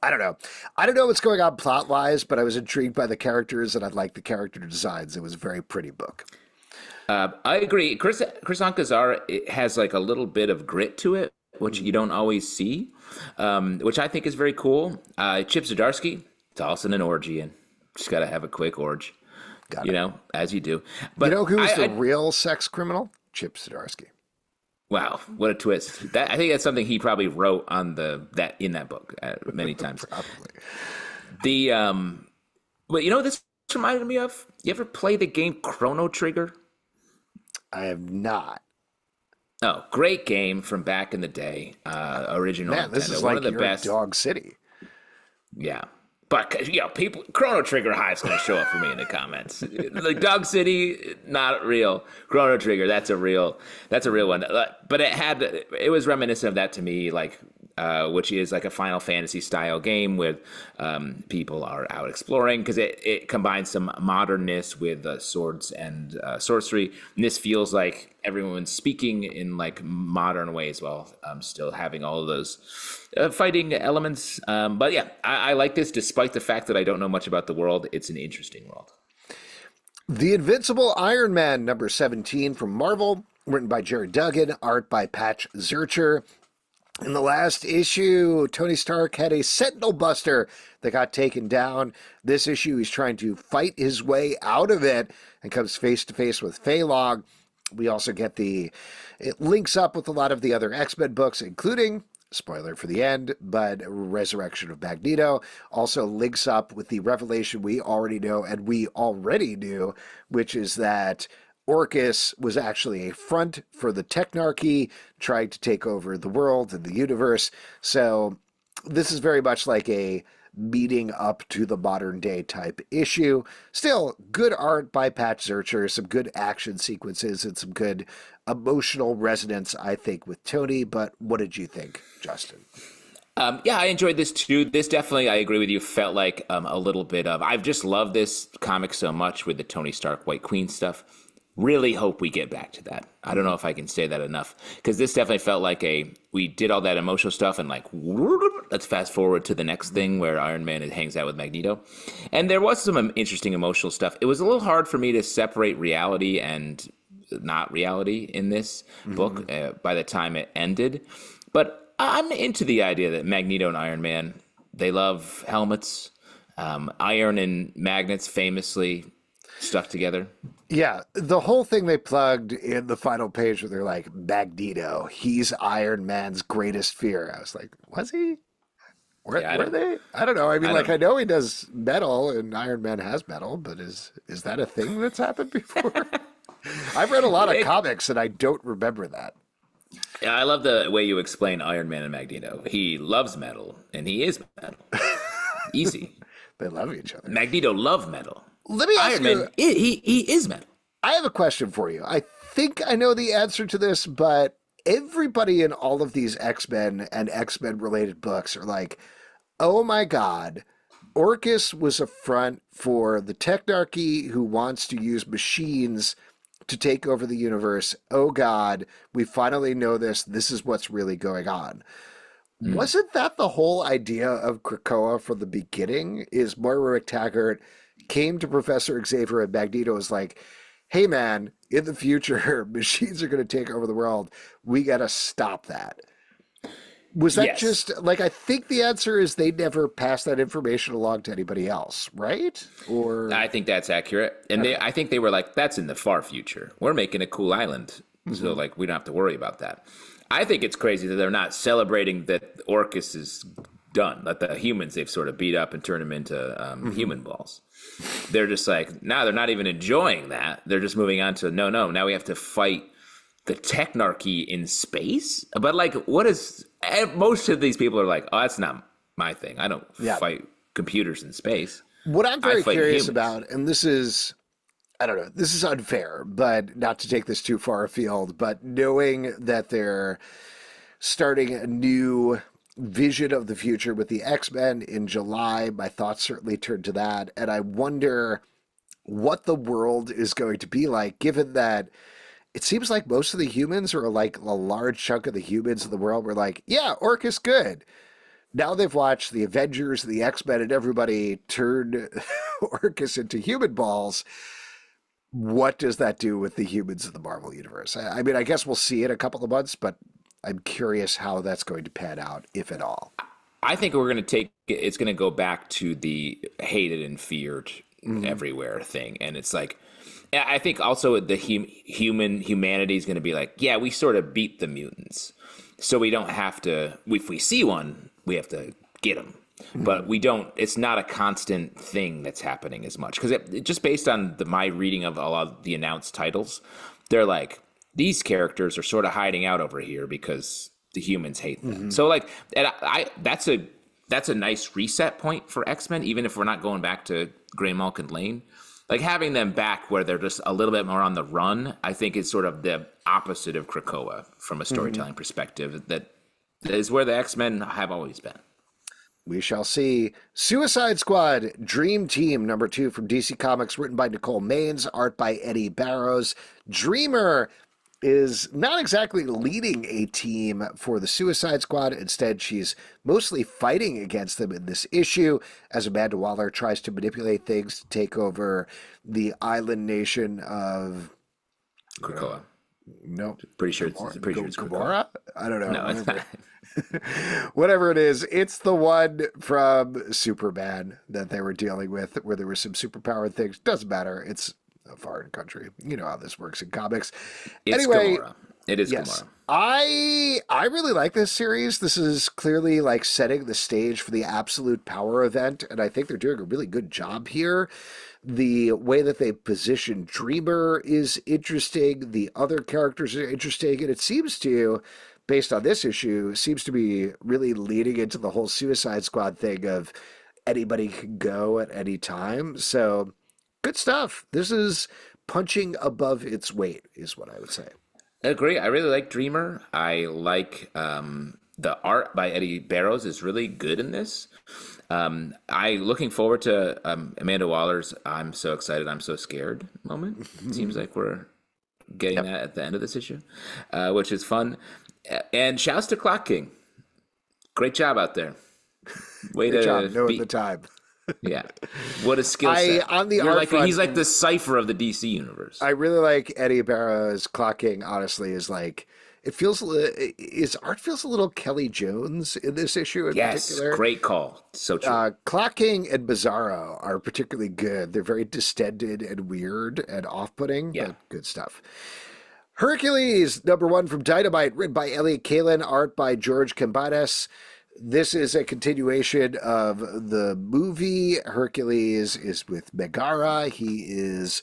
I don't know. I don't know what's going on plot-wise, but I was intrigued by the characters, and I liked the character designs. It was a very pretty book. I agree. Chris Anka's art has like a little bit of grit to it, which you don't always see, which I think is very cool. Chip Zdarsky, tossing an orgy in. Just got to have a quick orgy. As you do. But you know who's the real sex criminal? Chip Zdarsky. Wow, what a twist! I think that's something he probably wrote on in that book many times. Probably. But you know what this reminded me of? You ever play the game Chrono Trigger? I have not. Oh, great game from back in the day. Original. Man, this Nintendo. is One like of the best. Dog City. Yeah. But, people, Chrono Trigger Hive's going to show up for me in the comments. Like Dog City, not real. Chrono Trigger, that's a real one. But it was reminiscent of that to me, like, which is like a Final Fantasy style game with people are out exploring because it combines some modernness with swords and sorcery. And this feels like everyone's speaking in like modern ways while still having all of those fighting elements. But yeah, I like this despite the fact that I don't know much about the world. It's an interesting world. The Invincible Iron Man, #17 from Marvel, written by Jared Duggan, art by Patch Zurcher. In the last issue, Tony Stark had a Sentinel Buster that got taken down. This issue, he's trying to fight his way out of it and comes face to face with Phaelong. We also get it links up with a lot of the other X-Men books, including spoiler for the end, but resurrection of Magneto also links up with the revelation we already know and we already knew, which is that Orcus was actually a front for the Technarchy trying to take over the world and the universe. So this is very much like a meeting up to the modern day type issue. Still, good art by Pat Zurcher, some good action sequences, and some good emotional resonance, I think, with Tony. But what did you think, Justin? Yeah, I enjoyed this too. This definitely, I agree with you, felt like a little bit of, I've just loved this comic so much with the Tony Stark White Queen stuff. Really hope we get back to that. I don't know if I can say that enough, because this definitely felt like we did all that emotional stuff and like, let's fast forward to the next thing where Iron Man hangs out with Magneto. And there was some interesting emotional stuff. It was a little hard for me to separate reality and not reality in this book by the time it ended. But I'm into the idea that Magneto and Iron Man, they love helmets. Iron and magnets famously stuck together. Yeah, the whole thing they plugged in the final page where they're like, Magneto, he's Iron Man's greatest fear. I was like, was he? Were they? I don't know. I mean, I know he does metal and Iron Man has metal, but is that a thing that's happened before? I've read a lot of comics and I don't remember that. Yeah, I love the way you explain Iron Man and Magneto. He loves metal and he is metal. Easy. They love each other. Magneto loves metal. Let me ask Iron Man, he is metal. I have a question for you. I think I know the answer to this, but everybody in all of these X-Men and X-Men related books are like, oh my God, Orcus was a front for the Technarchy who wants to use machines to take over the universe. Oh God, we finally know this. This is what's really going on. Wasn't that the whole idea of Krakoa from the beginning? Is Moira McTaggart came to Professor Xavier and Magneto was like, hey man, in the future, machines are going to take over the world. We got to stop that. Was that just like, I think the answer is they never passed that information along to anybody else, right? Or I think that's accurate. And I think they were like, that's in the far future. We're making a cool island. So like, we don't have to worry about that. I think it's crazy that they're not celebrating that Orcus is done. That the humans they've sort of beat up and turned them into human balls. They're just like, now they're not even enjoying that. They're just moving on to, no, now we have to fight the Technarchy in space. But like, what is, most of these people are like, oh, that's not my thing. I don't fight computers in space. What I'm very curious about, and this is, I don't know, this is unfair, but not to take this too far afield, but knowing that they're starting a new vision of the future with the X-Men in July, my thoughts certainly turned to that. And I wonder what the world is going to be like, given that it seems like most of the humans, or like a large chunk of the humans in the world, were like, yeah, Orcus good. Now they've watched the Avengers, the X-Men, and everybody turn Orcus into human balls. What does that do with the humans of the Marvel Universe? I mean, I guess we'll see in a couple of months, but I'm curious how that's going to pan out, if at all. I think we're going to it's going to go back to the hated and feared everywhere thing. And it's like, I think also the humanity is going to be like, yeah, we sort of beat the mutants. So we don't have to, if we see one, we have to get them. But we don't, it's not a constant thing that's happening as much. Because just based on my reading of a lot of the announced titles, they're like, these characters are sort of hiding out over here because the humans hate them. So like, and that's a nice reset point for X-Men, even if we're not going back to Grey Malkin Lane. Like having them back where they're just a little bit more on the run, I think is sort of the opposite of Krakoa from a storytelling perspective. That is where the X-Men have always been. We shall see. Suicide Squad Dream Team #2 from DC Comics, written by Nicole Maines, art by Eddie Barrows. Dreamer is not exactly leading a team for the Suicide Squad. Instead, she's mostly fighting against them in this issue as Amanda Waller tries to manipulate things to take over the island nation of Krakoa. No, pretty sure it's Gamora. I don't know. No, it's not. Whatever it is, it's the one from Superman that they were dealing with, where there were some superpowered things. Doesn't matter. It's a foreign country. You know how this works in comics. It's anyway, Gamora. It is Yes. Gamora. I really like this series. This is clearly like setting the stage for the Absolute Power event, and I think they're doing a really good job here. The way that they position Dreamer is interesting. The other characters are interesting, and it seems to, based on this issue, seems to be really leading into the whole Suicide Squad thing of anybody can go at any time. So good stuff. This is punching above its weight, is what I would say. I agree. I really like Dreamer. I like the art by Eddie Barrows is really good in this. I looking forward to Amanda Waller's "I'm so excited, I'm so scared" moment. It seems like we're getting that at the end of this issue, which is fun. And shouts to Clock King. Great job out there. Way Good to job knowing the time. Yeah, what a skill set. On the You're art like front, he's like the cipher of the DC universe. I really like Eddie Barrows. Clocking, honestly, is like it feels. His art feels a little Kelly Jones in this issue in particular. Great call. So true. Clocking and Bizarro are particularly good. They're very distended and weird and off-putting, but good stuff. Hercules, #1 from Dynamite, written by Elliot Kalin, art by George Cambadas. This is a continuation of the movie. Hercules is with Megara. He is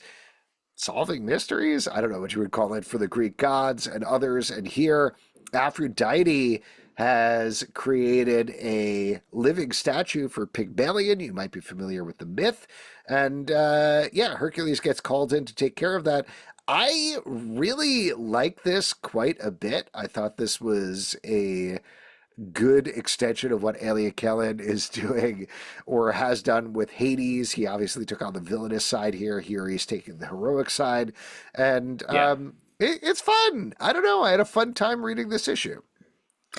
solving mysteries. I don't know what you would call it for the Greek gods and others. And here, Aphrodite has created a living statue for Pygmalion. You might be familiar with the myth. And Hercules gets called in to take care of that. I really like this quite a bit. I thought this was a good extension of what Elliot Kalin is doing or has done with Hades. He obviously took on the villainous side here. Here he's taking the heroic side. And it's fun. I don't know. I had a fun time reading this issue.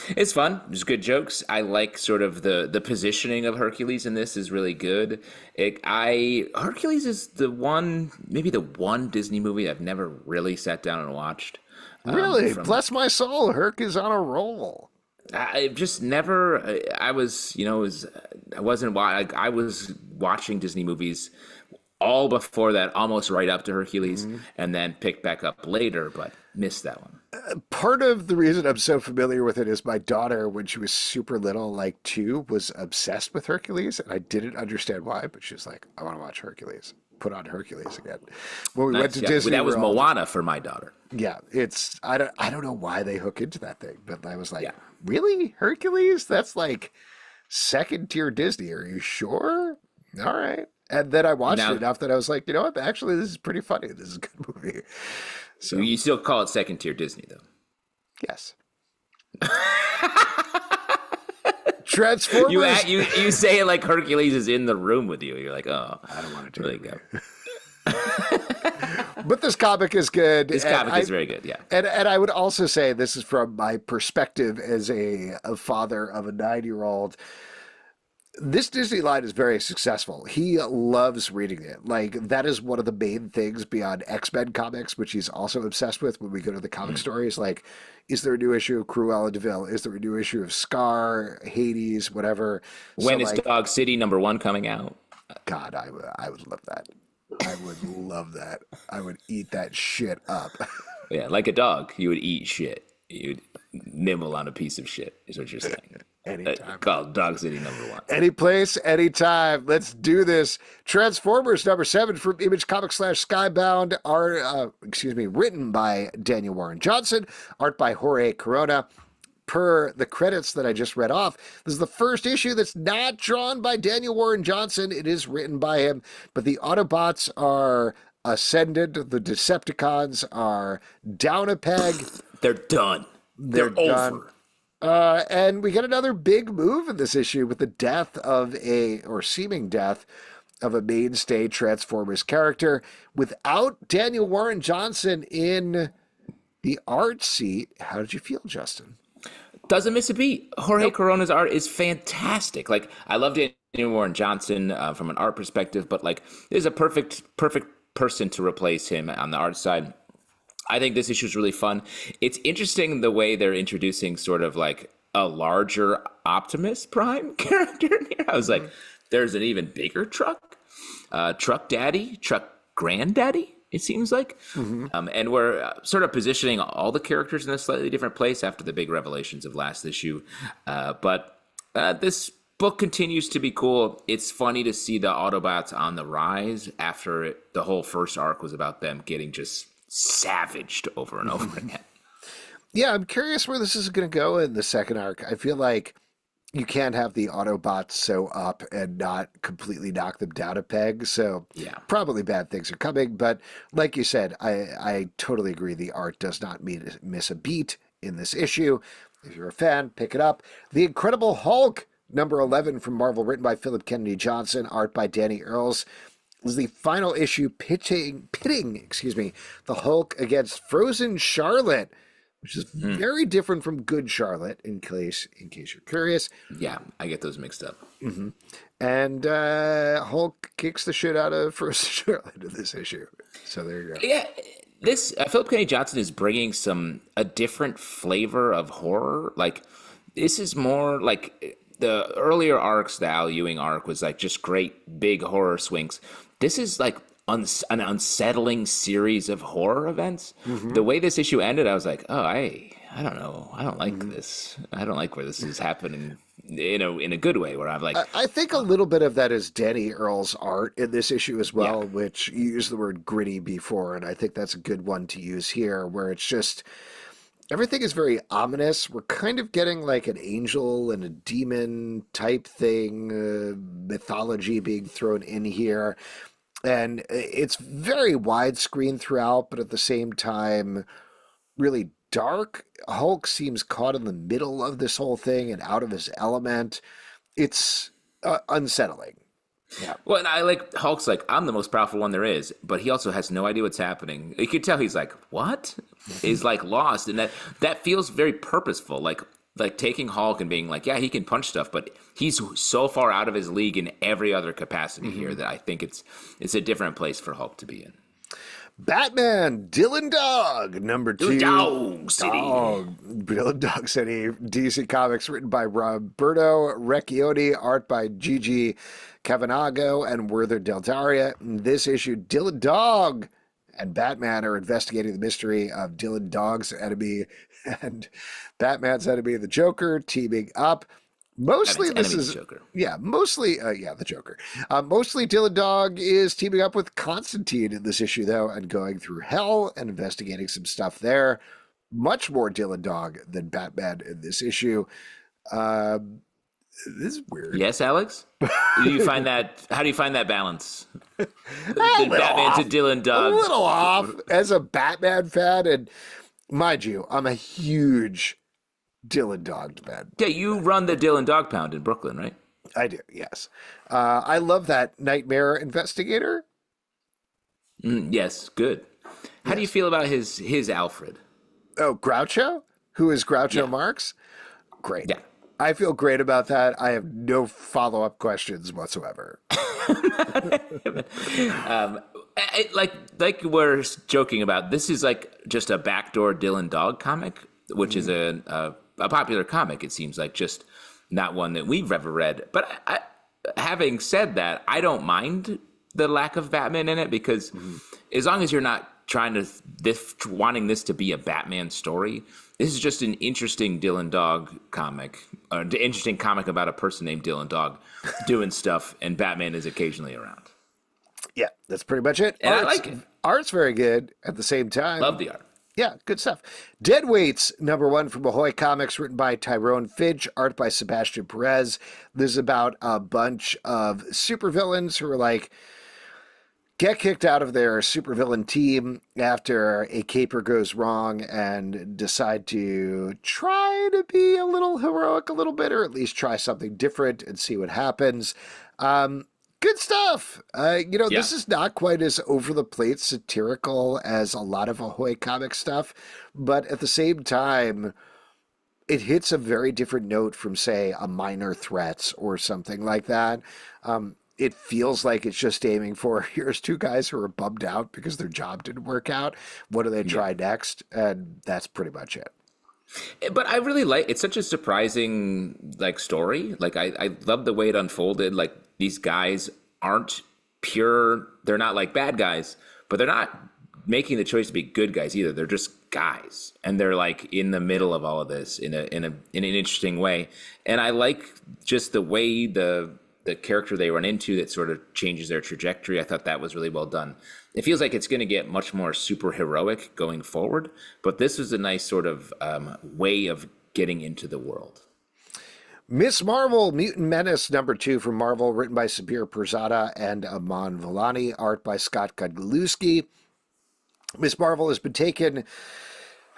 It's fun. There's good jokes. I like sort of the positioning of Hercules in this is really good. Hercules is the one Disney movie I've never really sat down and watched. Really? Bless my soul. Herc is on a roll. I just never. I was watching Disney movies all before that, almost right up to Hercules, and then picked back up later, but missed that one. Part of the reason I'm so familiar with it is my daughter, when she was super little, like 2, was obsessed with Hercules, and I didn't understand why, but she was like, I want to watch Hercules. Put on Hercules again. When we went to Disney that was World, Moana for my daughter. Yeah, I don't know why they hook into that thing, but I was like, really? Hercules? That's like second tier Disney. Are you sure? All right. And then I watched it enough that I was like, you know what? Actually, this is pretty funny. This is a good movie. So you still call it second tier Disney, though? Yes. Transformers. You say it like Hercules is in the room with you. You're like, oh, I don't want to really go. But this comic is good. This comic is very good, yeah. And I would also say this is from my perspective as a father of a 9-year-old. This Disney line is very successful. He loves reading it. Like, that is one of the main things beyond X-Men comics, which he's also obsessed with when we go to the comic stories. Like, is there a new issue of Cruella de Vil? Is there a new issue of Scar, Hades, whatever? When is Dog City #1 coming out? God, I would love that. I would love that. I would eat that shit up. Yeah, like a dog, you would eat shit. You'd nibble on a piece of shit, is what you're saying. Anytime. Called Dog City #1. Any place, anytime. Let's do this. Transformers #7 from Image Comics /Skybound written by Daniel Warren Johnson, art by Jorge Corona. Per the credits that I just read off, this is the first issue that's not drawn by Daniel Warren Johnson. It is written by him, but the Autobots are ascended. The Decepticons are down a peg. They're done. They're done. Over. And we get another big move in this issue with the death of seeming death of a mainstay Transformers character. Without Daniel Warren Johnson in the art seat, how did you feel, Justin? Doesn't miss a beat. Jorge Corona's art is fantastic. Like, I love Daniel Warren Johnson from an art perspective, but like, there's a perfect person to replace him on the art side. I think this issue is really fun. It's interesting the way they're introducing sort of like a larger Optimus Prime character in here. I was like, there's an even bigger truck daddy, truck granddaddy. it seems like. And we're sort of positioning all the characters in a slightly different place after the big revelations of last issue. But this book continues to be cool. It's funny to see the Autobots on the rise after the whole first arc was about them getting just savaged over and over again. Yeah, I'm curious where this is going to go in the second arc. I feel like you can't have the Autobots so up and not completely knock them down a peg. So Yeah. probably bad things are coming. But like you said, I totally agree. The art does not miss a beat in this issue. If you're a fan, pick it up. The Incredible Hulk, number 11 from Marvel, written by Philip Kennedy Johnson, art by Danny Earls, is the final issue pitting, the Hulk against Frozen Charlotte, which is very different from Good Charlotte, in case you're curious. Yeah, I get those mixed up. And Hulk kicks the shit out of Frozen Charlotte in this issue. So there you go. Yeah, this Philip Kennedy Johnson is bringing a different flavor of horror. Like, this is more like the earlier arcs. The Al Ewing arc was like just great big horror swings. This is like an unsettling series of horror events. The way this issue ended, I was like, oh, I don't know. I don't like this. I don't like where this is happening in a good way, where I'm like, I think a little bit of that is Danny Earl's art in this issue as well, Yeah. which you used the word gritty before, and I think that's a good one to use here, where it's just everything is very ominous. We're kind of getting like an angel and a demon type thing, mythology being thrown in here. And it's very widescreen throughout, but at the same time, really dark. Hulk seems caught in the middle of this whole thing and out of his element. It's unsettling. Yeah. well, and I like Hulk's like, I'm the most powerful one there is, but he also has no idea what's happening. You could tell he's like, what? He's like lost, and that feels very purposeful. Like taking Hulk and being like, yeah, he can punch stuff, but he's so far out of his league in every other capacity here that I think it's a different place for Hulk to be in. Batman, Dylan Dog, number 2. Dog City. Dylan Dog City, DC Comics, written by Roberto Recchioni, art by Gigi Cavanago and Werther Del Daria. In this issue, Dylan Dog and Batman are investigating the mystery of Dylan Dog's enemy and Batman's enemy, the Joker, teaming up. Mostly this is Joker. Mostly the Joker. Mostly Dylan Dog is teaming up with Constantine in this issue though, and going through hell and investigating some stuff there. Much more Dylan Dog than Batman in this issue. This is weird. Yes, Alex. How do you find that balance? Batman to Dylan Dog. A little off as a Batman fan, and mind you, I'm a huge Dylan Dog fan. Yeah, you run the Dylan Dog Pound in Brooklyn, right? I do, yes. I love that Nightmare Investigator. Yes, good. How do you feel about his Alfred? Oh, Groucho? Who is Groucho Marx? Great. Yeah. I feel great about that. I have no follow-up questions whatsoever. Like we're joking about, this is like just a backdoor Dylan Dog comic, which is a popular comic, it seems like, just not one that we've ever read. But having said that, I don't mind the lack of Batman in it, because as long as you're not wanting this to be a Batman story, this is just an interesting Dylan Dog comic, an interesting comic about a person named Dylan Dog doing stuff, and Batman is occasionally around. Yeah, that's pretty much it. And I like it. Art's very good at the same time. Love the art. Yeah, good stuff. Deadweights, number 1 from Ahoy Comics, written by Tyrone Fidge, art by Sebastian Perez. This is about a bunch of supervillains who are like, get kicked out of their supervillain team after a caper goes wrong and decide to try to be a little heroic a little bit, or at least try something different and see what happens. Good stuff. This is not quite as over-the-plate satirical as a lot of Ahoy comic stuff, but at the same time, it hits a very different note from, say, a Minor Threats or something like that. It feels like it's just aiming for, here's 2 guys who are bummed out because their job didn't work out. What do they try next? And that's pretty much it. But I really it's such a surprising story. I love the way it unfolded. These guys aren't pure, they're not like bad guys, but they're not making the choice to be good guys either. They're just guys, and they're like in the middle of all of this in an interesting way. And I like just the way the character they run into that sort of changes their trajectory. I thought that was really well done. It feels like it's going to get much more super heroic going forward, but this was a nice sort of way of getting into the world. Miss Marvel, Mutant Menace #2 from Marvel, written by Sabir Pirzada and Aman Vellani, art by Scott Godlewski. Miss Marvel has been taken,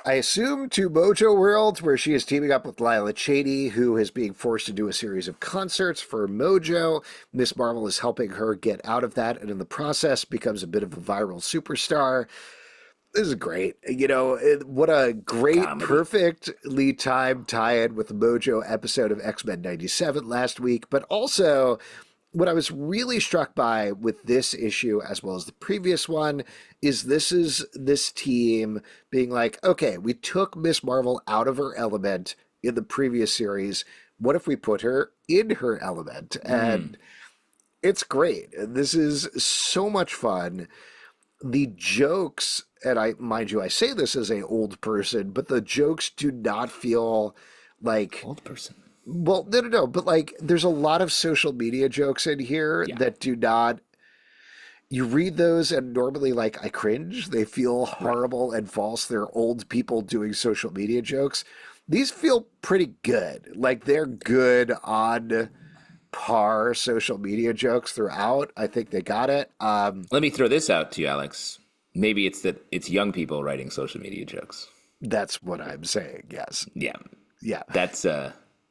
I assume, to Mojo World, where she is teaming up with Lila Cheney, who is being forced to do a series of concerts for Mojo. Miss Marvel is helping her get out of that, and in the process becomes a bit of a viral superstar. This is great. You know, what a great, perfectly timed tie-in with the Mojo episode of X-Men 97 last week. But also, what I was really struck by with this issue, as well as the previous one, is this team being like, okay, we took Miss Marvel out of her element in the previous series. What if we put her in her element? And it's great. This is so much fun. The jokes, and mind you, I say this as an old person, but the jokes do not feel like Old person. Well, no, but like there's a lot of social media jokes in here that do not. You read those and normally, like, I cringe. They feel horrible and false. They're old people doing social media jokes. These feel pretty good. Like, they're good on par social media jokes throughout. I think they got it. Let me throw this out to you, Alex. Maybe it's that it's young people writing social media jokes. That's what I'm saying. Yes. Yeah. That's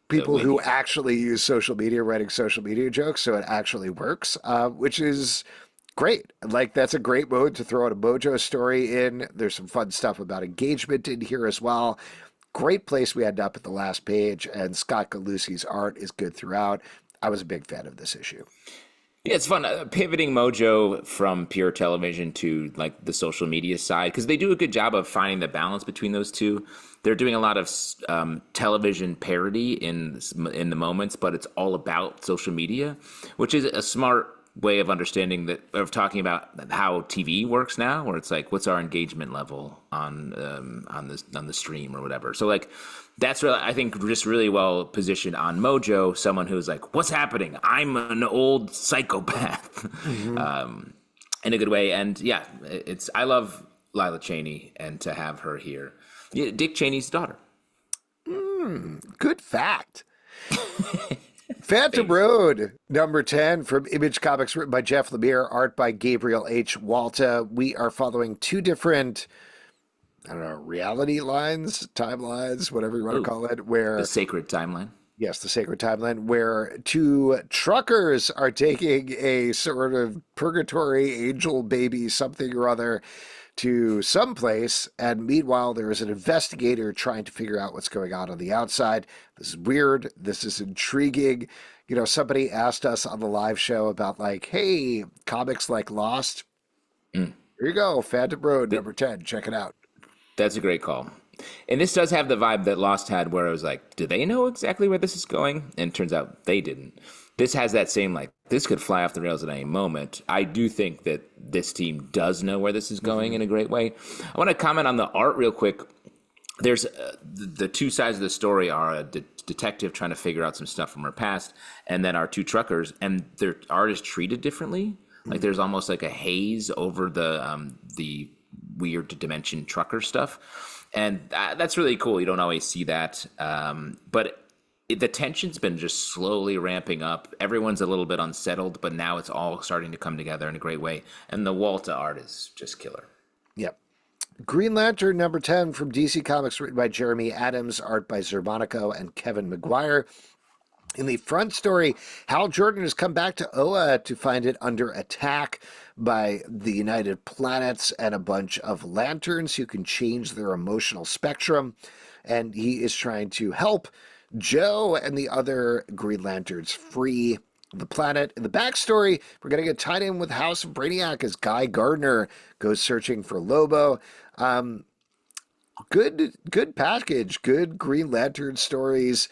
people who actually use social media writing social media jokes, so it actually works, which is great. Like, that's a great mode to throw out a Mojo story in. There's some fun stuff about engagement in here as well. Great place we end up at the last page, and Scott Galuski's art is good throughout. I was a big fan of this issue. Yeah, it's fun pivoting Mojo from pure television to like the social media side, because they do a good job of finding the balance between those two. They're doing a lot of television parody in the moments, but it's all about social media, which is a smart way of understanding that, of talking about how TV works now, where it's like, what's our engagement level on the stream or whatever. So like, that's really, I think, just really well positioned on Mojo. Someone who's like, what's happening? I'm an old psychopath, in a good way. And yeah, I love Lila Cheney, and to have her here, Dick Cheney's daughter. Good fact. Phantom Road, #10 from Image Comics, written by Jeff Lemire, art by Gabriel H. Walta. We are following two different, I don't know, reality lines, timelines, whatever you want to call it, where the sacred timeline. Yes, the sacred timeline, where two truckers are taking a sort of purgatory angel baby something or other to someplace, and meanwhile there is an investigator trying to figure out what's going on the outside. This is weird. This is intriguing. You know, somebody asked us on the live show about, like, hey, comics like Lost. Here you go, Phantom Road, #10. Check it out. That's a great call. And this does have the vibe that Lost had, where I was like, do they know exactly where this is going? And it turns out they didn't. This has that same, like, this could fly off the rails at any moment. I do think that this team does know where this is going in a great way. I want to comment on the art real quick. There's the two sides of the story are a detective trying to figure out some stuff from her past, and then our two truckers, and their art is treated differently. Like, there's almost like a haze over the weird dimension trucker stuff. And that's really cool. You don't always see that. But the tension's been just slowly ramping up. Everyone's a little bit unsettled, but now it's all starting to come together in a great way. And the Walta art is just killer. Yep. Green Lantern #10 from DC Comics, written by Jeremy Adams, art by Zerbonico and Kevin Maguire. In the front story, Hal Jordan has come back to Oa to find it under attack by the United Planets and a bunch of lanterns who can change their emotional spectrum. And he is trying to help Joe and the other Green Lanterns free the planet. In the backstory, we're going to get tied in with House of Brainiac as Guy Gardner goes searching for Lobo. Good package, good Green Lantern stories.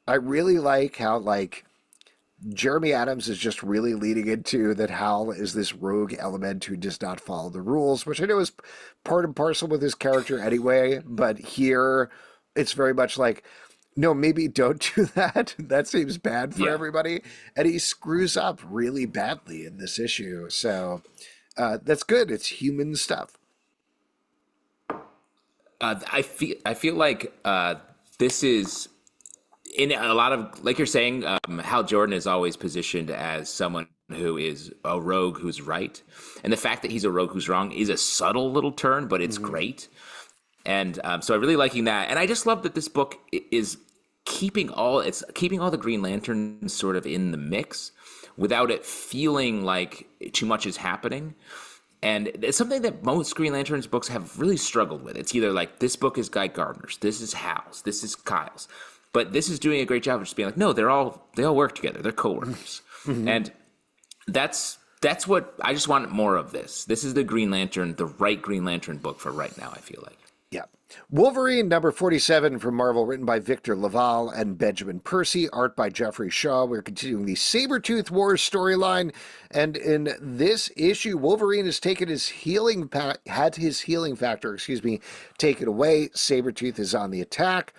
I really like how, like, Jeremy Adams is just really leading into that Hal is this rogue element who does not follow the rules, which I know is part and parcel with his character anyway. But here, it's very much like, no, maybe don't do that. That seems bad for everybody. And he screws up really badly in this issue. So that's good. It's human stuff. I feel like this is in a lot of, like you're saying, Hal Jordan is always positioned as someone who is a rogue who's right, and the fact that he's a rogue who's wrong is a subtle little turn, but it's great. And so I'm really liking that, and I just love that this book is keeping all the Green Lanterns sort of in the mix without it feeling like too much is happening. And it's something that most Green Lanterns books have really struggled with. It's either like, this book is Guy Gardner's, this is Hal's, this is Kyle's. But this is doing a great job of just being like, no, they all work together. They're coworkers. And that's what I just want more of this. This is the Green Lantern, the right Green Lantern book for right now, I feel like. Yeah. Wolverine number 47 from Marvel, written by Victor Laval and Benjamin Percy, art by Jeffrey Shaw. We're continuing the Sabretooth Wars storyline, and in this issue, Wolverine has taken his healing factor, taken away. Sabretooth is on the attack.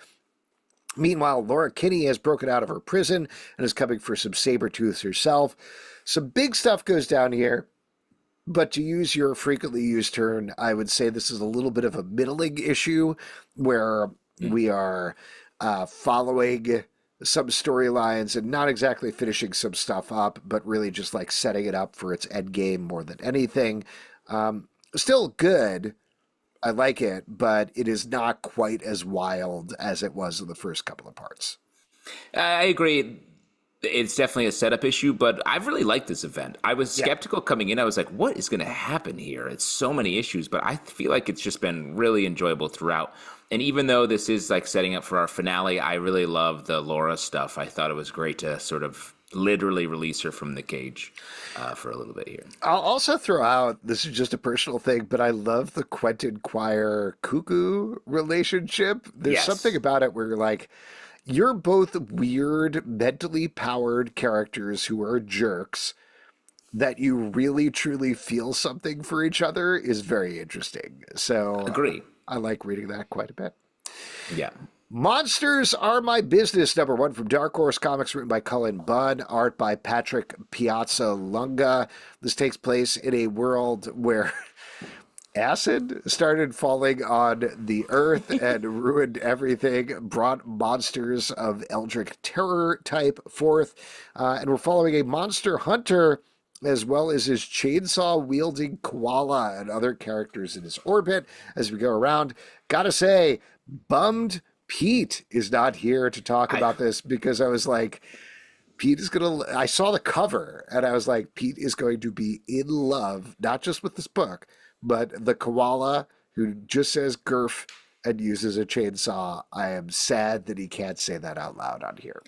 Meanwhile, Laura Kinney has broken out of her prison and is coming for some Sabretooths herself. Some big stuff goes down here. But to use your frequently used term, I would say this is a little bit of a middling issue where we are following some storylines and not exactly finishing some stuff up, but really just like setting it up for its end game more than anything. Still good. I like it, but it is not quite as wild as it was in the first couple of parts. I agree. It's definitely a setup issue, but I've really liked this event. I was skeptical coming in. I was like, what is going to happen here? It's so many issues, but I feel like it's just been really enjoyable throughout. And even though this is like setting up for our finale, I really love the Laura stuff. I thought it was great to sort of literally release her from the cage for a little bit here. I'll also throw out, this is just a personal thing, but I love the Quentin Quire Cuckoo relationship. There's something about it where you're like, you're both weird, mentally powered characters who are jerks. That you really, truly feel something for each other is very interesting. So agree. I like reading that quite a bit. Yeah. Monsters Are My Business, number 1 from Dark Horse Comics, written by Cullen Bunn, art by Patrick Piazza Lunga. This takes place in a world where acid started falling on the earth and ruined everything, brought monsters of eldritch terror type forth, and we're following a monster hunter as well as his chainsaw-wielding koala and other characters in his orbit as we go around. Gotta say, bummed Pete is not here to talk about this, because I was like, Pete is going to... I saw the cover, and I was like, Pete is going to be in love, not just with this book, but the koala who just says "Gurf" and uses a chainsaw. I am sad that he can't say that out loud on here.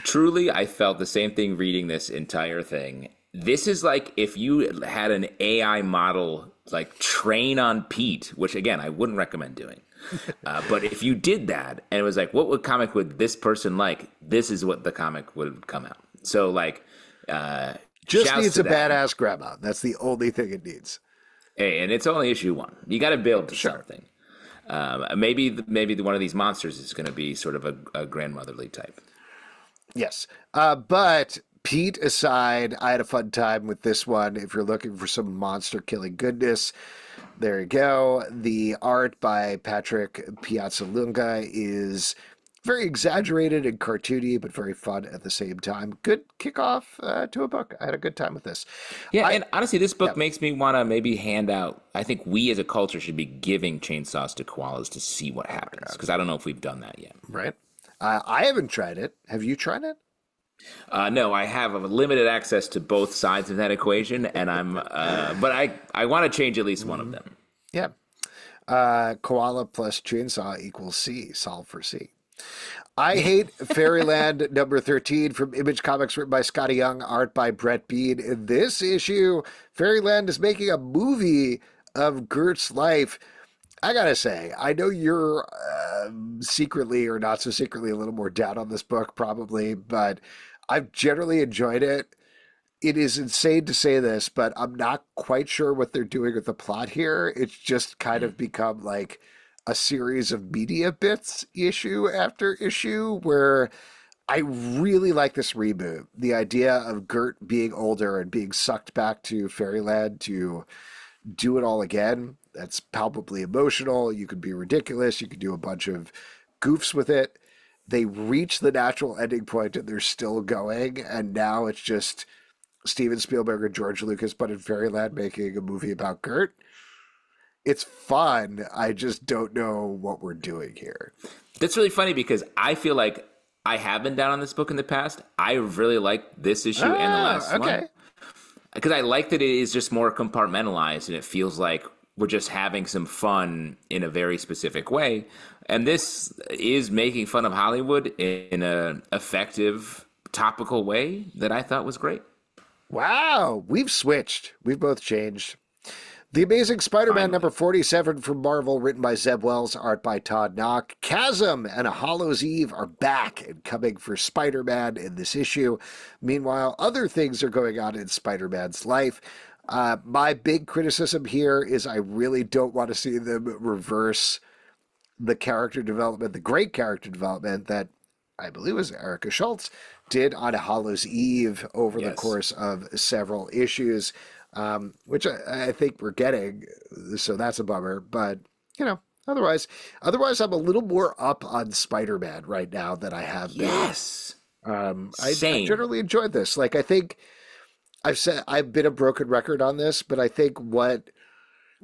Truly, I felt the same thing reading this entire thing. This is like if you had an AI model like train on Pete, which again, I wouldn't recommend doing. But if you did that and it was like, what comic would this person like? This is what the comic would come out. So like, just needs a badass grandma. That's the only thing it needs. Hey, and it's only issue 1. You got to build to something. Maybe one of these monsters is going to be sort of a grandmotherly type. Yes. But Pete aside, I had a fun time with this one. If you're looking for some monster killing goodness, there you go. The art by Patrick Piazzalunga is very exaggerated and cartoony, but very fun at the same time. Good kickoff to a book. I had a good time with this. Yeah, and honestly, this book makes me want to maybe hand out. I think we as a culture should be giving chainsaws to koalas to see what happens, because I don't know if we've done that yet. Right. I haven't tried it. Have you tried it? No, I have a limited access to both sides of that equation, and but I want to change at least one of them. Yeah. Koala plus chainsaw equals C. Solve for C. I Hate Fairyland number 13 from Image Comics, written by Scotty Young, art by Brett Bean. In this issue, Fairyland is making a movie of Gert's life. I gotta say, I know you're secretly or not so secretly a little more down on this book probably, but I've generally enjoyed it. It is insane to say this, but I'm not quite sure what they're doing with the plot here. It's just kind of become like a series of media bits issue after issue where I really like this reboot. The idea of Gert being older and being sucked back to Fairyland to do it all again. That's palpably emotional. You could be ridiculous. You could do a bunch of goofs with it. They reach the natural ending point and they're still going. And now it's just Steven Spielberg and George Lucas, but in Fairyland, making a movie about Gert. It's fun. I just don't know what we're doing here. That's really funny because I feel like I have been down on this book in the past. I really like this issue and the last one. Because I like that it is just more compartmentalized and it feels like we're just having some fun in a very specific way. And this is making fun of Hollywood in an effective, topical way that I thought was great. Wow, we've switched. We've both changed. The Amazing Spider-Man number 47 from Marvel, written by Zeb Wells, art by Todd Knock. Chasm and A Hollow's Eve are back and coming for Spider-Man in this issue. Meanwhile, other things are going on in Spider-Man's life. My big criticism here is I really don't want to see them reverse the character development, the great character development that I believe was Erica Schultz did on A Hollow's Eve over the course of several issues, which I think we're getting. So that's a bummer. But, you know, otherwise, I'm a little more up on Spider-Man right now than I have been. Yes. I generally enjoyed this. Like, I think I've been a broken record on this, but I think what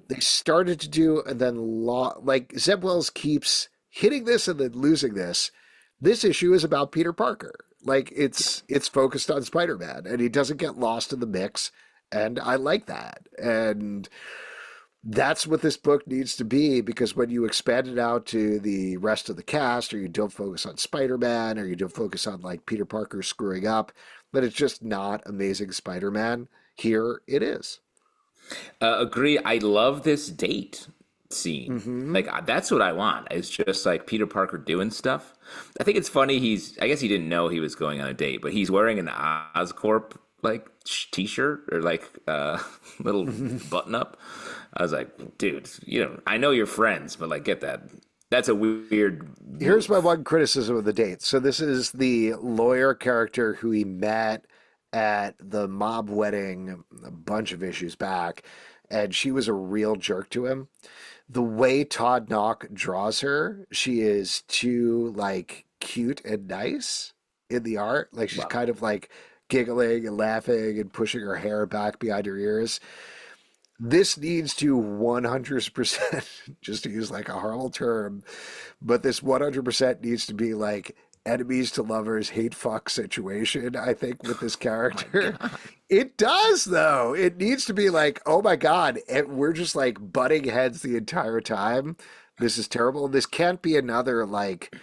they started to do and then like Zeb Wells keeps hitting this and then losing this. This issue is about Peter Parker. Like it's focused on Spider-Man and he doesn't get lost in the mix. And I like that. And that's what this book needs to be, because when you expand it out to the rest of the cast, or you don't focus on Spider-Man, or you don't focus on like Peter Parker screwing up, then it's just not Amazing Spider-Man. Here it is. Agree. I love this date scene. Mm-hmm. Like that's what I want. It's just like Peter Parker doing stuff. I think it's funny. I guess he didn't know he was going on a date, but he's wearing an Oscorp like t-shirt or like little button up. I was like, dude, I know you're friends, but like, get that. That's a weird. Here's my one criticism of the date. So this is the lawyer character who he met at the mob wedding a bunch of issues back, and she was a real jerk to him. The way Todd Knock draws her, she is too like cute and nice in the art. Like she's kind of like giggling and laughing and pushing her hair back behind her ears. This needs to 100%, just to use like a horrible term, but this 100% needs to be like enemies to lovers, hate fuck situation, I think, with this character. It does, though. It needs to be like, oh my God, we're just like butting heads the entire time. This is terrible. This can't be another like,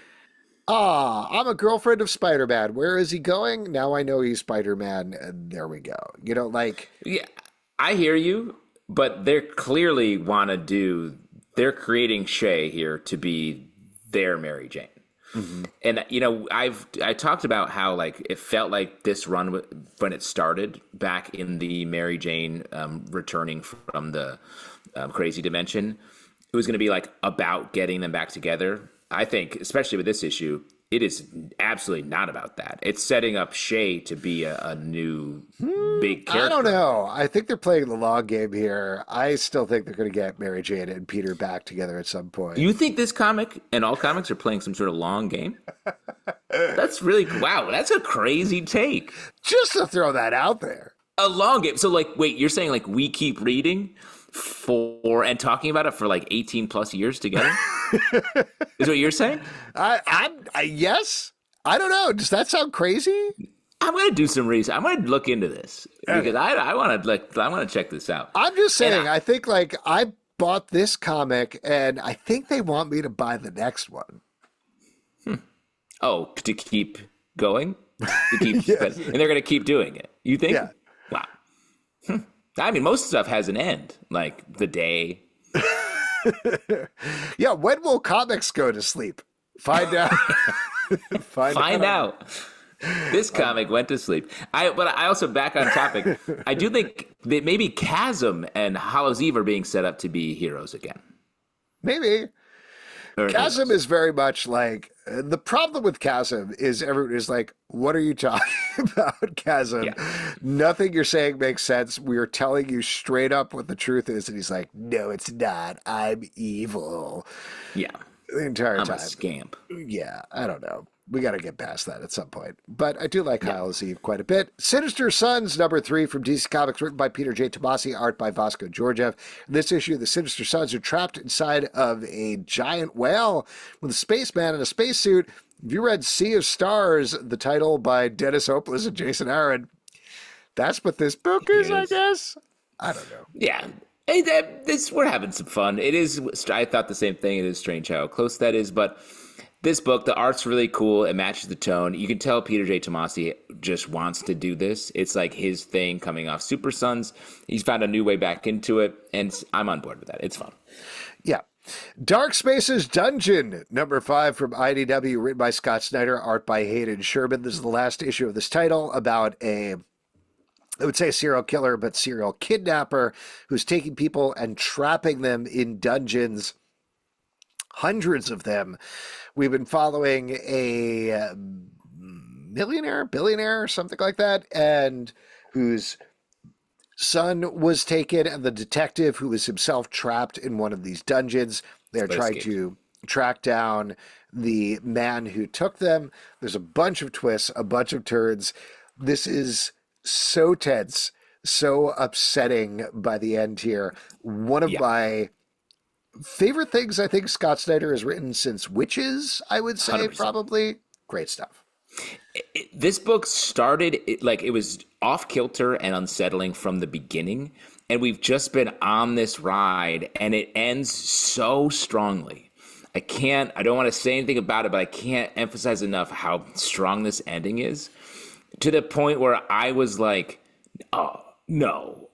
I'm a girlfriend of Spider-Man. Where is he going? Now I know he's Spider-Man, and there we go. Yeah, I hear you, but they're clearly they're creating Shay here to be their Mary Jane. Mm-hmm. And, I talked about how like it felt like this run when it started back in the Mary Jane returning from the crazy dimension, it was going to be like about getting them back together. I think, especially with this issue, it is absolutely not about that. It's setting up Shay to be a new big character. I don't know. I think they're playing the long game here. I still think they're going to get Mary Jane and Peter back together at some point. You think this comic and all comics are playing some sort of long game? That's really, wow, that's a crazy take. Just to throw that out there. A long game. So like, wait, you're saying like we keep reading and talking about it for like 18 plus years together? Is what you're saying? Yes. I don't know. Does that sound crazy? I'm going to do some research. I'm going to look into this because I want to check this out. I'm just saying, I think like I bought this comic and I think they want me to buy the next one. Oh, to keep going? To keep yes. And they're going to keep doing it. You think? Yeah. Wow. I mean, most stuff has an end, like the day. Yeah, when will comics go to sleep? Find out. Find out. This comic went to sleep. But I also, back on topic, I do think that maybe Chasm and Hollow's Eve are being set up to be heroes again. Maybe. Or Chasm heroes. is very much like the problem with Chasm is everyone is like, what are you talking about, Chasm? Yeah. Nothing you're saying makes sense. We are telling you straight up what the truth is. And he's like, no, it's not. I'm evil. Yeah. The entire I'm time. a scamp. Yeah, I don't know. We got to get past that at some point. But I do like Yeah. Hollow's Eve quite a bit. Sinister Sons, #3 from DC Comics, written by Peter J. Tomasi, art by Vasco Georgiev. In this issue, the Sinister Sons are trapped inside of a giant whale with a spaceman in a spacesuit. If you read Sea of Stars, the title by Dennis Hopeless and Jason Aaron, that's what this book is, I guess. I don't know. Yeah. Hey, we're having some fun. It is. I thought the same thing. It is strange how close that is, but this book, the art's really cool. It matches the tone. You can tell Peter J. Tomasi just wants to do this. It's like his thing coming off Super Sons. He's found a new way back into it, and I'm on board with that. It's fun. Yeah. Dark Spaces Dungeon, #5 from IDW, written by Scott Snyder, art by Hayden Sherman. This is the last issue of this title about I would say serial killer, but serial kidnapper who's taking people and trapping them in dungeons, hundreds of them. We've been following a billionaire, something like that, and whose son was taken, and the detective who was himself trapped in one of these dungeons. They're trying to track down the man who took them. There's a bunch of twists, a bunch of turns. This is so tense, so upsetting by the end here. One of my favorite things I think Scott Snyder has written since Witches, I would say, 100%. probably. Great stuff. This book started like it was off kilter and unsettling from the beginning, and we've just been on this ride, and it ends so strongly. I don't want to say anything about it, but I can't emphasize enough how strong this ending is, to the point where I was like, oh no,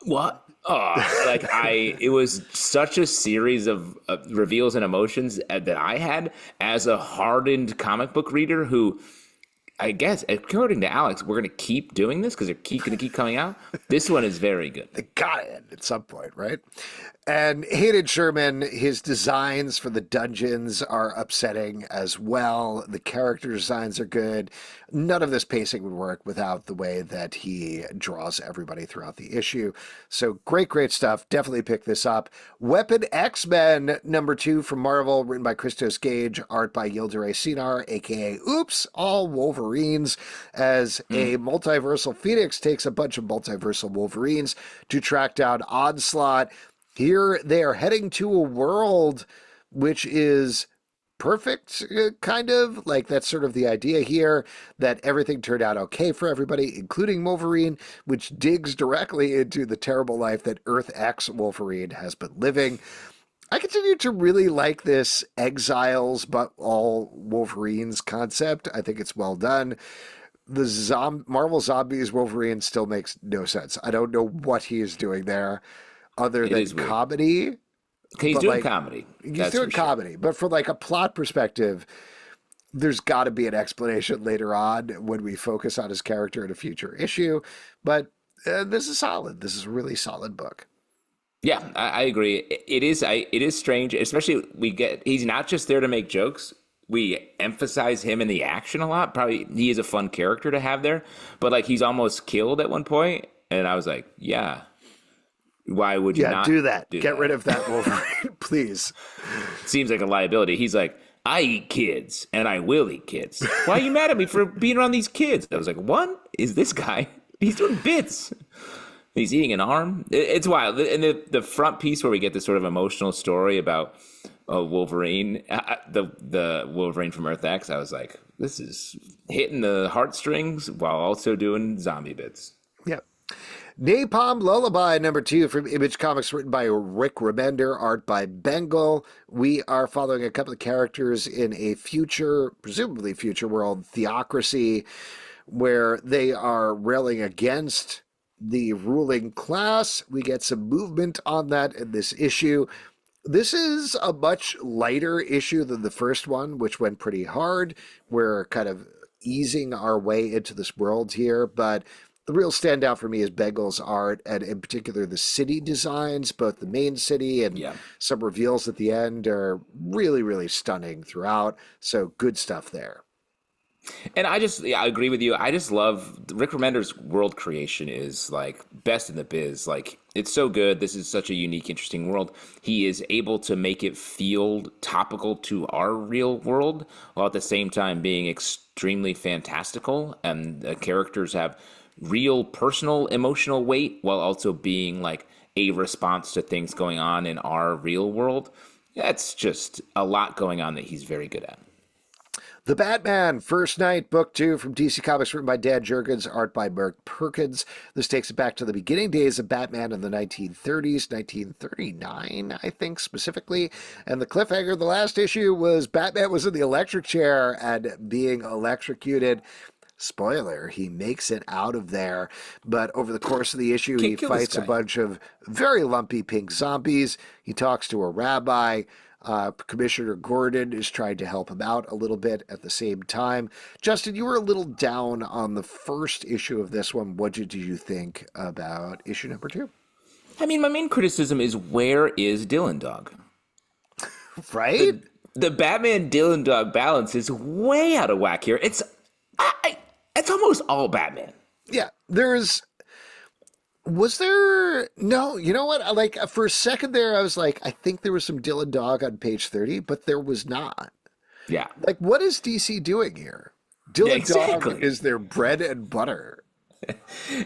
what? It was such a series of reveals and emotions that I had as a hardened comic book reader who, I guess, according to Alex, we're going to keep doing this because they're going to keep coming out. This one is very good. They got to end at some point, right? And Hayden Sherman, his designs for the dungeons are upsetting as well. The character designs are good. None of this pacing would work without the way that he draws everybody throughout the issue. So great stuff. Definitely pick this up. Weapon X-Men #2 from Marvel, written by Christos Gage, art by Yildiray Cinar, a.k.a. Oops, all Wolverines, as a multiversal Phoenix takes a bunch of multiversal Wolverines to track down Onslaught. Here they are heading to a world which is perfect, kind of. Like, that's sort of the idea here, that everything turned out okay for everybody, including Wolverine, which digs directly into the terrible life that Earth X Wolverine has been living. I continue to really like this exiles but all Wolverines concept. I think it's well done. The Marvel Zombies Wolverine still makes no sense. I don't know what he is doing there other than comedy. He's doing comedy. He's doing comedy. But from like a plot perspective, there's got to be an explanation later on when we focus on his character in a future issue. But this is solid. This is a really solid book. Yeah, I agree. It is strange, especially he's not just there to make jokes. We emphasize him in the action a lot. Probably he is a fun character to have there, but like he's almost killed at one point, and I was like, yeah, why would you not do that? Get rid of that Wolverine, please. Seems like a liability. He's like, I eat kids, and I will eat kids. Why are you mad at me for being around these kids? I was like, what is this guy? He's doing bits. He's eating an arm. It's wild. And the front piece where we get this sort of emotional story about Wolverine, the Wolverine from Earth X, I was like, this is hitting the heartstrings while also doing zombie bits. Yeah. Napalm Lullaby #2 from Image Comics, written by Rick Remender, art by Bengal. We are following a couple of characters in a presumably future world, Theocracy, where they are railing against the ruling class. We get some movement on that in this issue. This is a much lighter issue than the first one, which went pretty hard. We're kind of easing our way into this world here, but the real standout for me is Bengal's art, and in particular the city designs, both the main city and Yeah. some reveals at the end are really, really stunning throughout. So good stuff there. And I agree with you. I just love Rick Remender's world creation is like best in the biz. Like it's so good. This is such a unique, interesting world. He is able to make it feel topical to our real world while at the same time being extremely fantastical. And the characters have real personal emotional weight while also being like a response to things going on in our real world. That's just a lot going on that he's very good at. The Batman, First Night, Book 2 from DC Comics, written by Dan Jurgens, art by Mark Perkins. This takes it back to the beginning days of Batman in the 1930s, 1939, I think, specifically. And the cliffhanger of the last issue was Batman was in the electric chair and being electrocuted. Spoiler, he makes it out of there. But over the course of the issue, he fights a bunch of very lumpy pink zombies. He talks to a rabbi. Commissioner Gordon is trying to help him out a little bit at the same time. Justin, you were a little down on the first issue of this one. What did you think about issue number 2? I mean, my main criticism is where is Dylan Dog? Right? The Batman Dylan Dog balance is way out of whack here. It's almost all Batman. Yeah, was there? No, you know what? Like for a second there, I was like, I think there was some Dylan Dog on page 30, but there was not. Yeah. Like, what is DC doing here? Dylan Dog is their bread and butter.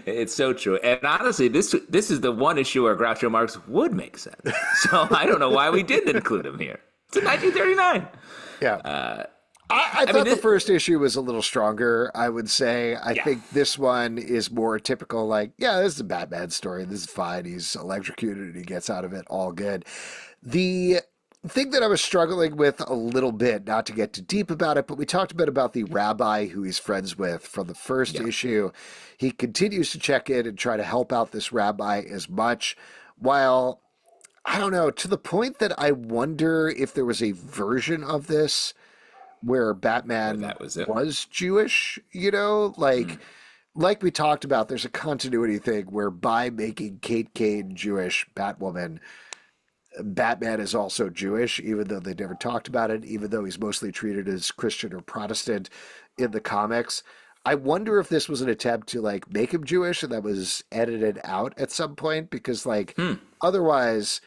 It's so true. And honestly, this is the one issue where Groucho Marx would make sense. So I don't know why we didn't include him here. It's in 1939. Yeah. I thought the first issue was a little stronger, I would say. I think this one is more typical, like, yeah, this is a Batman story. This is fine. He's electrocuted and he gets out of it all good. The thing that I was struggling with a little bit, not to get too deep about it, but we talked a bit about the rabbi who he's friends with from the first issue. He continues to check in and try to help out this rabbi as much, while, I don't know, to the point that I wonder if there was a version of this where Batman was Jewish, you know, like we talked about, there's a continuity thing where by making Kate Kane Jewish Batwoman, Batman is also Jewish, even though they never talked about it, even though he's mostly treated as Christian or Protestant in the comics. I wonder if this was an attempt to like make him Jewish and that was edited out at some point, because like otherwise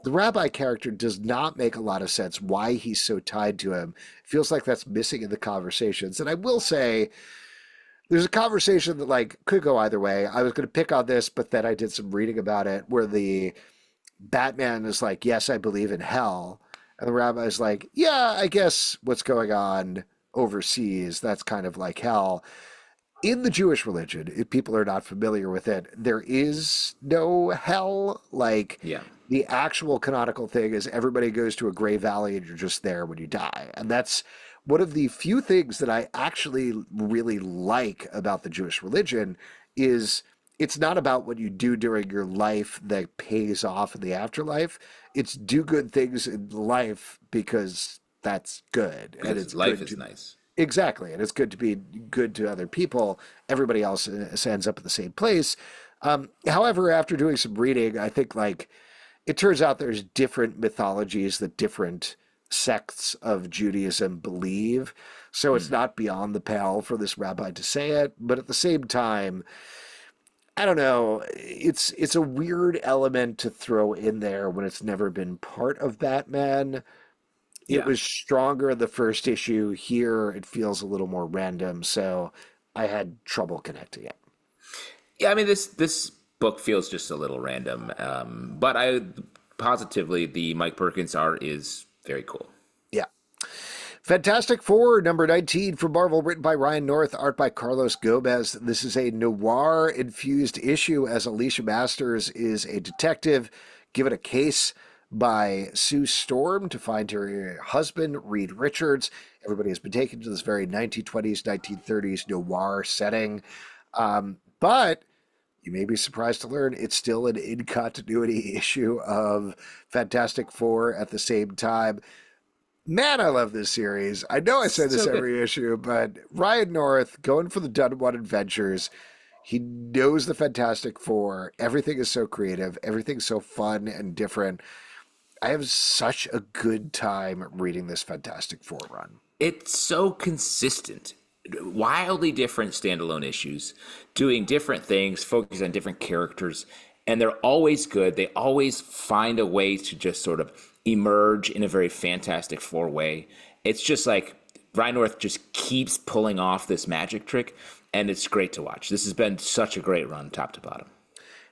the rabbi character does not make a lot of sense why he's so tied to him. It feels like that's missing in the conversations. And I will say there's a conversation that like could go either way. I was going to pick on this, but then I did some reading about it where the Batman is like, yes, I believe in hell. And the rabbi is like, yeah, I guess what's going on overseas, that's kind of like hell. In the Jewish religion, if people are not familiar with it, there is no hell. Like, the actual canonical thing is everybody goes to a gray valley and you're just there when you die. And that's one of the few things that I actually really like about the Jewish religion is it's not about what you do during your life that pays off in the afterlife. It's do good things in life because that's good. Because and it's life is nice. Exactly. And it's good to be good to other people. Everybody else ends up at the same place. However, after doing some reading, I think like it turns out there's different mythologies that different sects of Judaism believe. So it's not beyond the pale for this rabbi to say it. But at the same time, I don't know. It's a weird element to throw in there when it's never been part of Batman. It was stronger in the first issue. Here, it feels a little more random, so I had trouble connecting it. Yeah, I mean, this book feels just a little random, but positively, the Mike Perkins art is very cool. Yeah. Fantastic Four, number 19 from Marvel, written by Ryan North, art by Carlos Gomez. This is a noir-infused issue as Alicia Masters is a detective given a case by Sue Storm to find her husband, Reed Richards. Everybody has been taken to this very 1920s, 1930s noir setting. But you may be surprised to learn it's still an in-continuity issue of Fantastic Four at the same time. Man, I love this series. I know I say this So good. every issue, but Ryan North going for the Done One adventures. He knows the Fantastic Four. Everything is so creative. Everything's so fun and different. I have such a good time reading this Fantastic Four run. It's so consistent. Wildly different standalone issues, doing different things, focusing on different characters, and they're always good. They always find a way to just sort of emerge in a very Fantastic Four way. It's just like Ryan North just keeps pulling off this magic trick, and it's great to watch. This has been such a great run, top to bottom.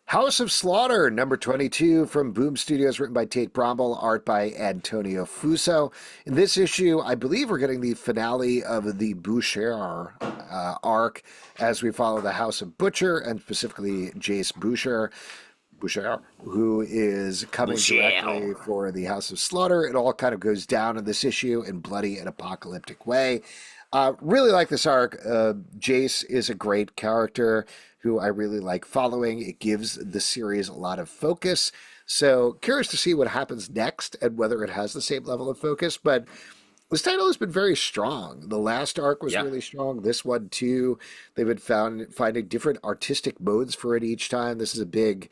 House of Slaughter, number 22 from Boom Studios, written by Tate Brombal, art by Antonio Fuso. In this issue, I believe we're getting the finale of the Boucher arc as we follow the House of Butcher, and specifically Jace Boucher, who is coming directly for the House of Slaughter. It all kind of goes down in this issue in bloody and apocalyptic way. Really like this arc. Jace is a great character who I really like following. It gives the series a lot of focus. So curious to see what happens next and whether it has the same level of focus. But this title has been very strong. The last arc was really strong. This one too. They've been finding different artistic modes for it each time. This is a big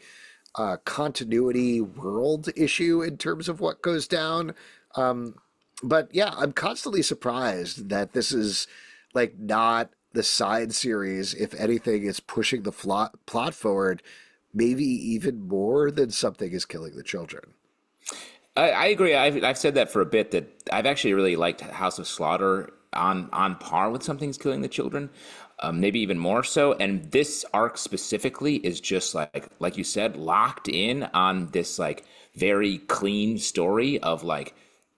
continuity world issue in terms of what goes down. But yeah, I'm constantly surprised that this is like not the side series. If anything, is pushing the plot forward, maybe even more than Something is Killing the Children. I agree. I've said that for a bit, that I've actually really liked House of Slaughter on par with Something's Killing the Children, maybe even more so. And this arc specifically is just like you said, locked in on this like very clean story of like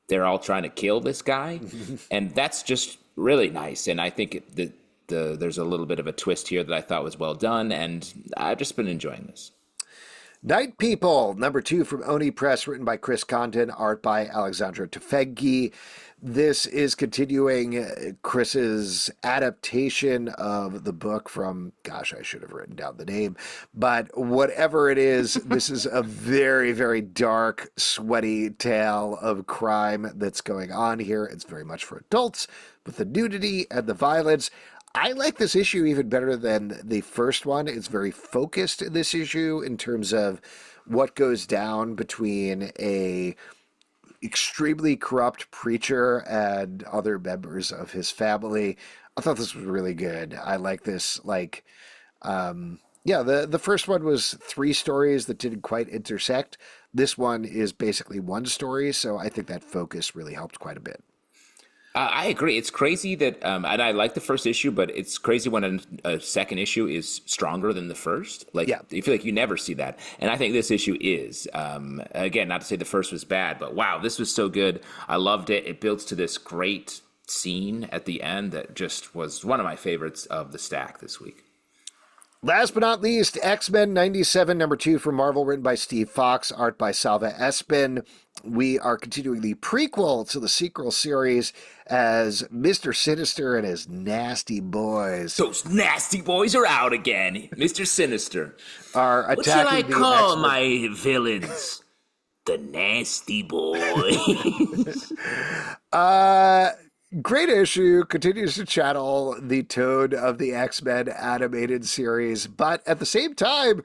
they're all trying to kill this guy, and that's just really nice. And I think there's a little bit of a twist here that I thought was well done, and I've just been enjoying this. Night People, number 2 from Oni Press, written by Chris Condon, art by Alexandra Tefeghi. This is continuing Chris's adaptation of the book from, gosh, I should have written down the name, but whatever it is, this is a very, very dark, sweaty tale of crime that's going on here. It's very much for adults, with the nudity and the violence. I like this issue even better than the first one. It's very focused in this issue in terms of what goes down between a extremely corrupt preacher and other members of his family. I thought this was really good. I like this. Like, the first one was 3 stories that didn't quite intersect. This one is basically 1 story, so I think that focus really helped quite a bit. I agree. It's crazy that, and I like the first issue, but it's crazy when a second issue is stronger than the first. Like, you feel like you never see that. And I think this issue is. Again, not to say the first was bad, but wow, this was so good. I loved it. It builds to this great scene at the end that just was one of my favorites of the stack this week. Last but not least, X-Men 97, number 2 from Marvel, written by Steve Fox, art by Salva Espin. We are continuing the prequel to the sequel series as Mr. Sinister and his nasty boys. Those nasty boys are out again. Mr. Sinister. Are attacking. What shall I call my villains? The nasty boys. Great issue, continues to channel the tone of the X-Men animated series, but at the same time,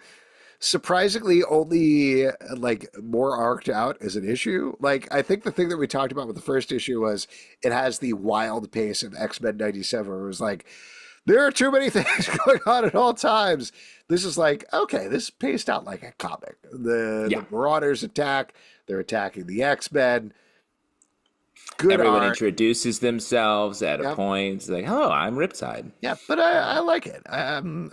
surprisingly only like more arced out as an issue. Like, I think the thing that we talked about with the first issue was it has the wild pace of X-Men 97, where it was like, there are too many things going on at all times. This is like, okay, this is paced out like a comic. The Marauders attack, they're attacking the X-Men. Good Everyone art. Introduces themselves at a point. It's like, hello, I'm Riptide. Yeah, but I like it. I'm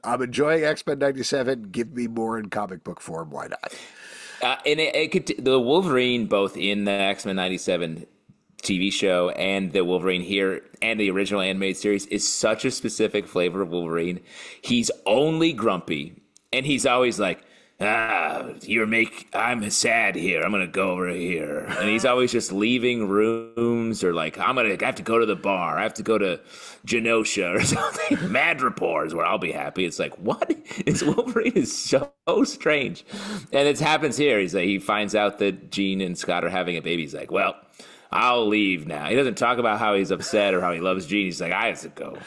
enjoying X-Men 97. Give me more in comic book form. Why not? And the Wolverine, both in the X-Men 97 TV show and the Wolverine here and the original animated series, is such a specific flavor of Wolverine. He's only grumpy, and he's always like, I'm sad here. I'm going to go over here. And he's always just leaving rooms, or like, I have to go to the bar. I have to go to Genosha or something. Madripoor is where I'll be happy. It's like, what? Wolverine is so strange. And it happens here. He's like, he finds out that Jean and Scott are having a baby. He's like, well, I'll leave now. He doesn't talk about how he's upset or how he loves Jean. He's like, I have to go.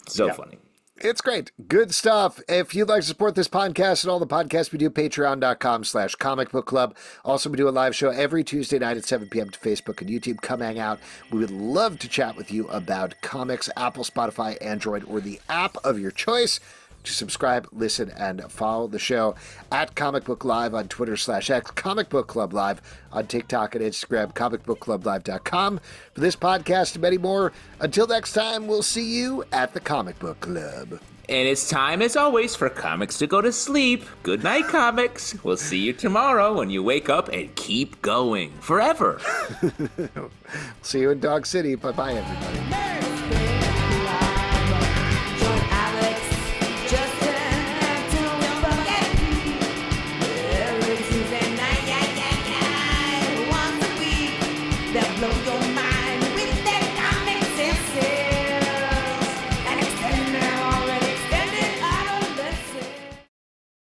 So funny. It's great. Good stuff. If you'd like to support this podcast and all the podcasts we do, patreon.com/Comic Book Club. Also, we do a live show every Tuesday night at 7 p.m. to Facebook and YouTube. Come hang out. We would love to chat with you about comics, Apple, Spotify, Android, or the app of your choice. To subscribe, listen, and follow the show at Comic Book Live on Twitter/X, Comic Book Club Live on TikTok and Instagram, comicbookclublive.com. For this podcast and many more, until next time, we'll see you at the Comic Book Club. And it's time, as always, for comics to go to sleep. Good night, comics. We'll see you tomorrow when you wake up and keep going forever. See you in Dog City. Bye-bye, everybody.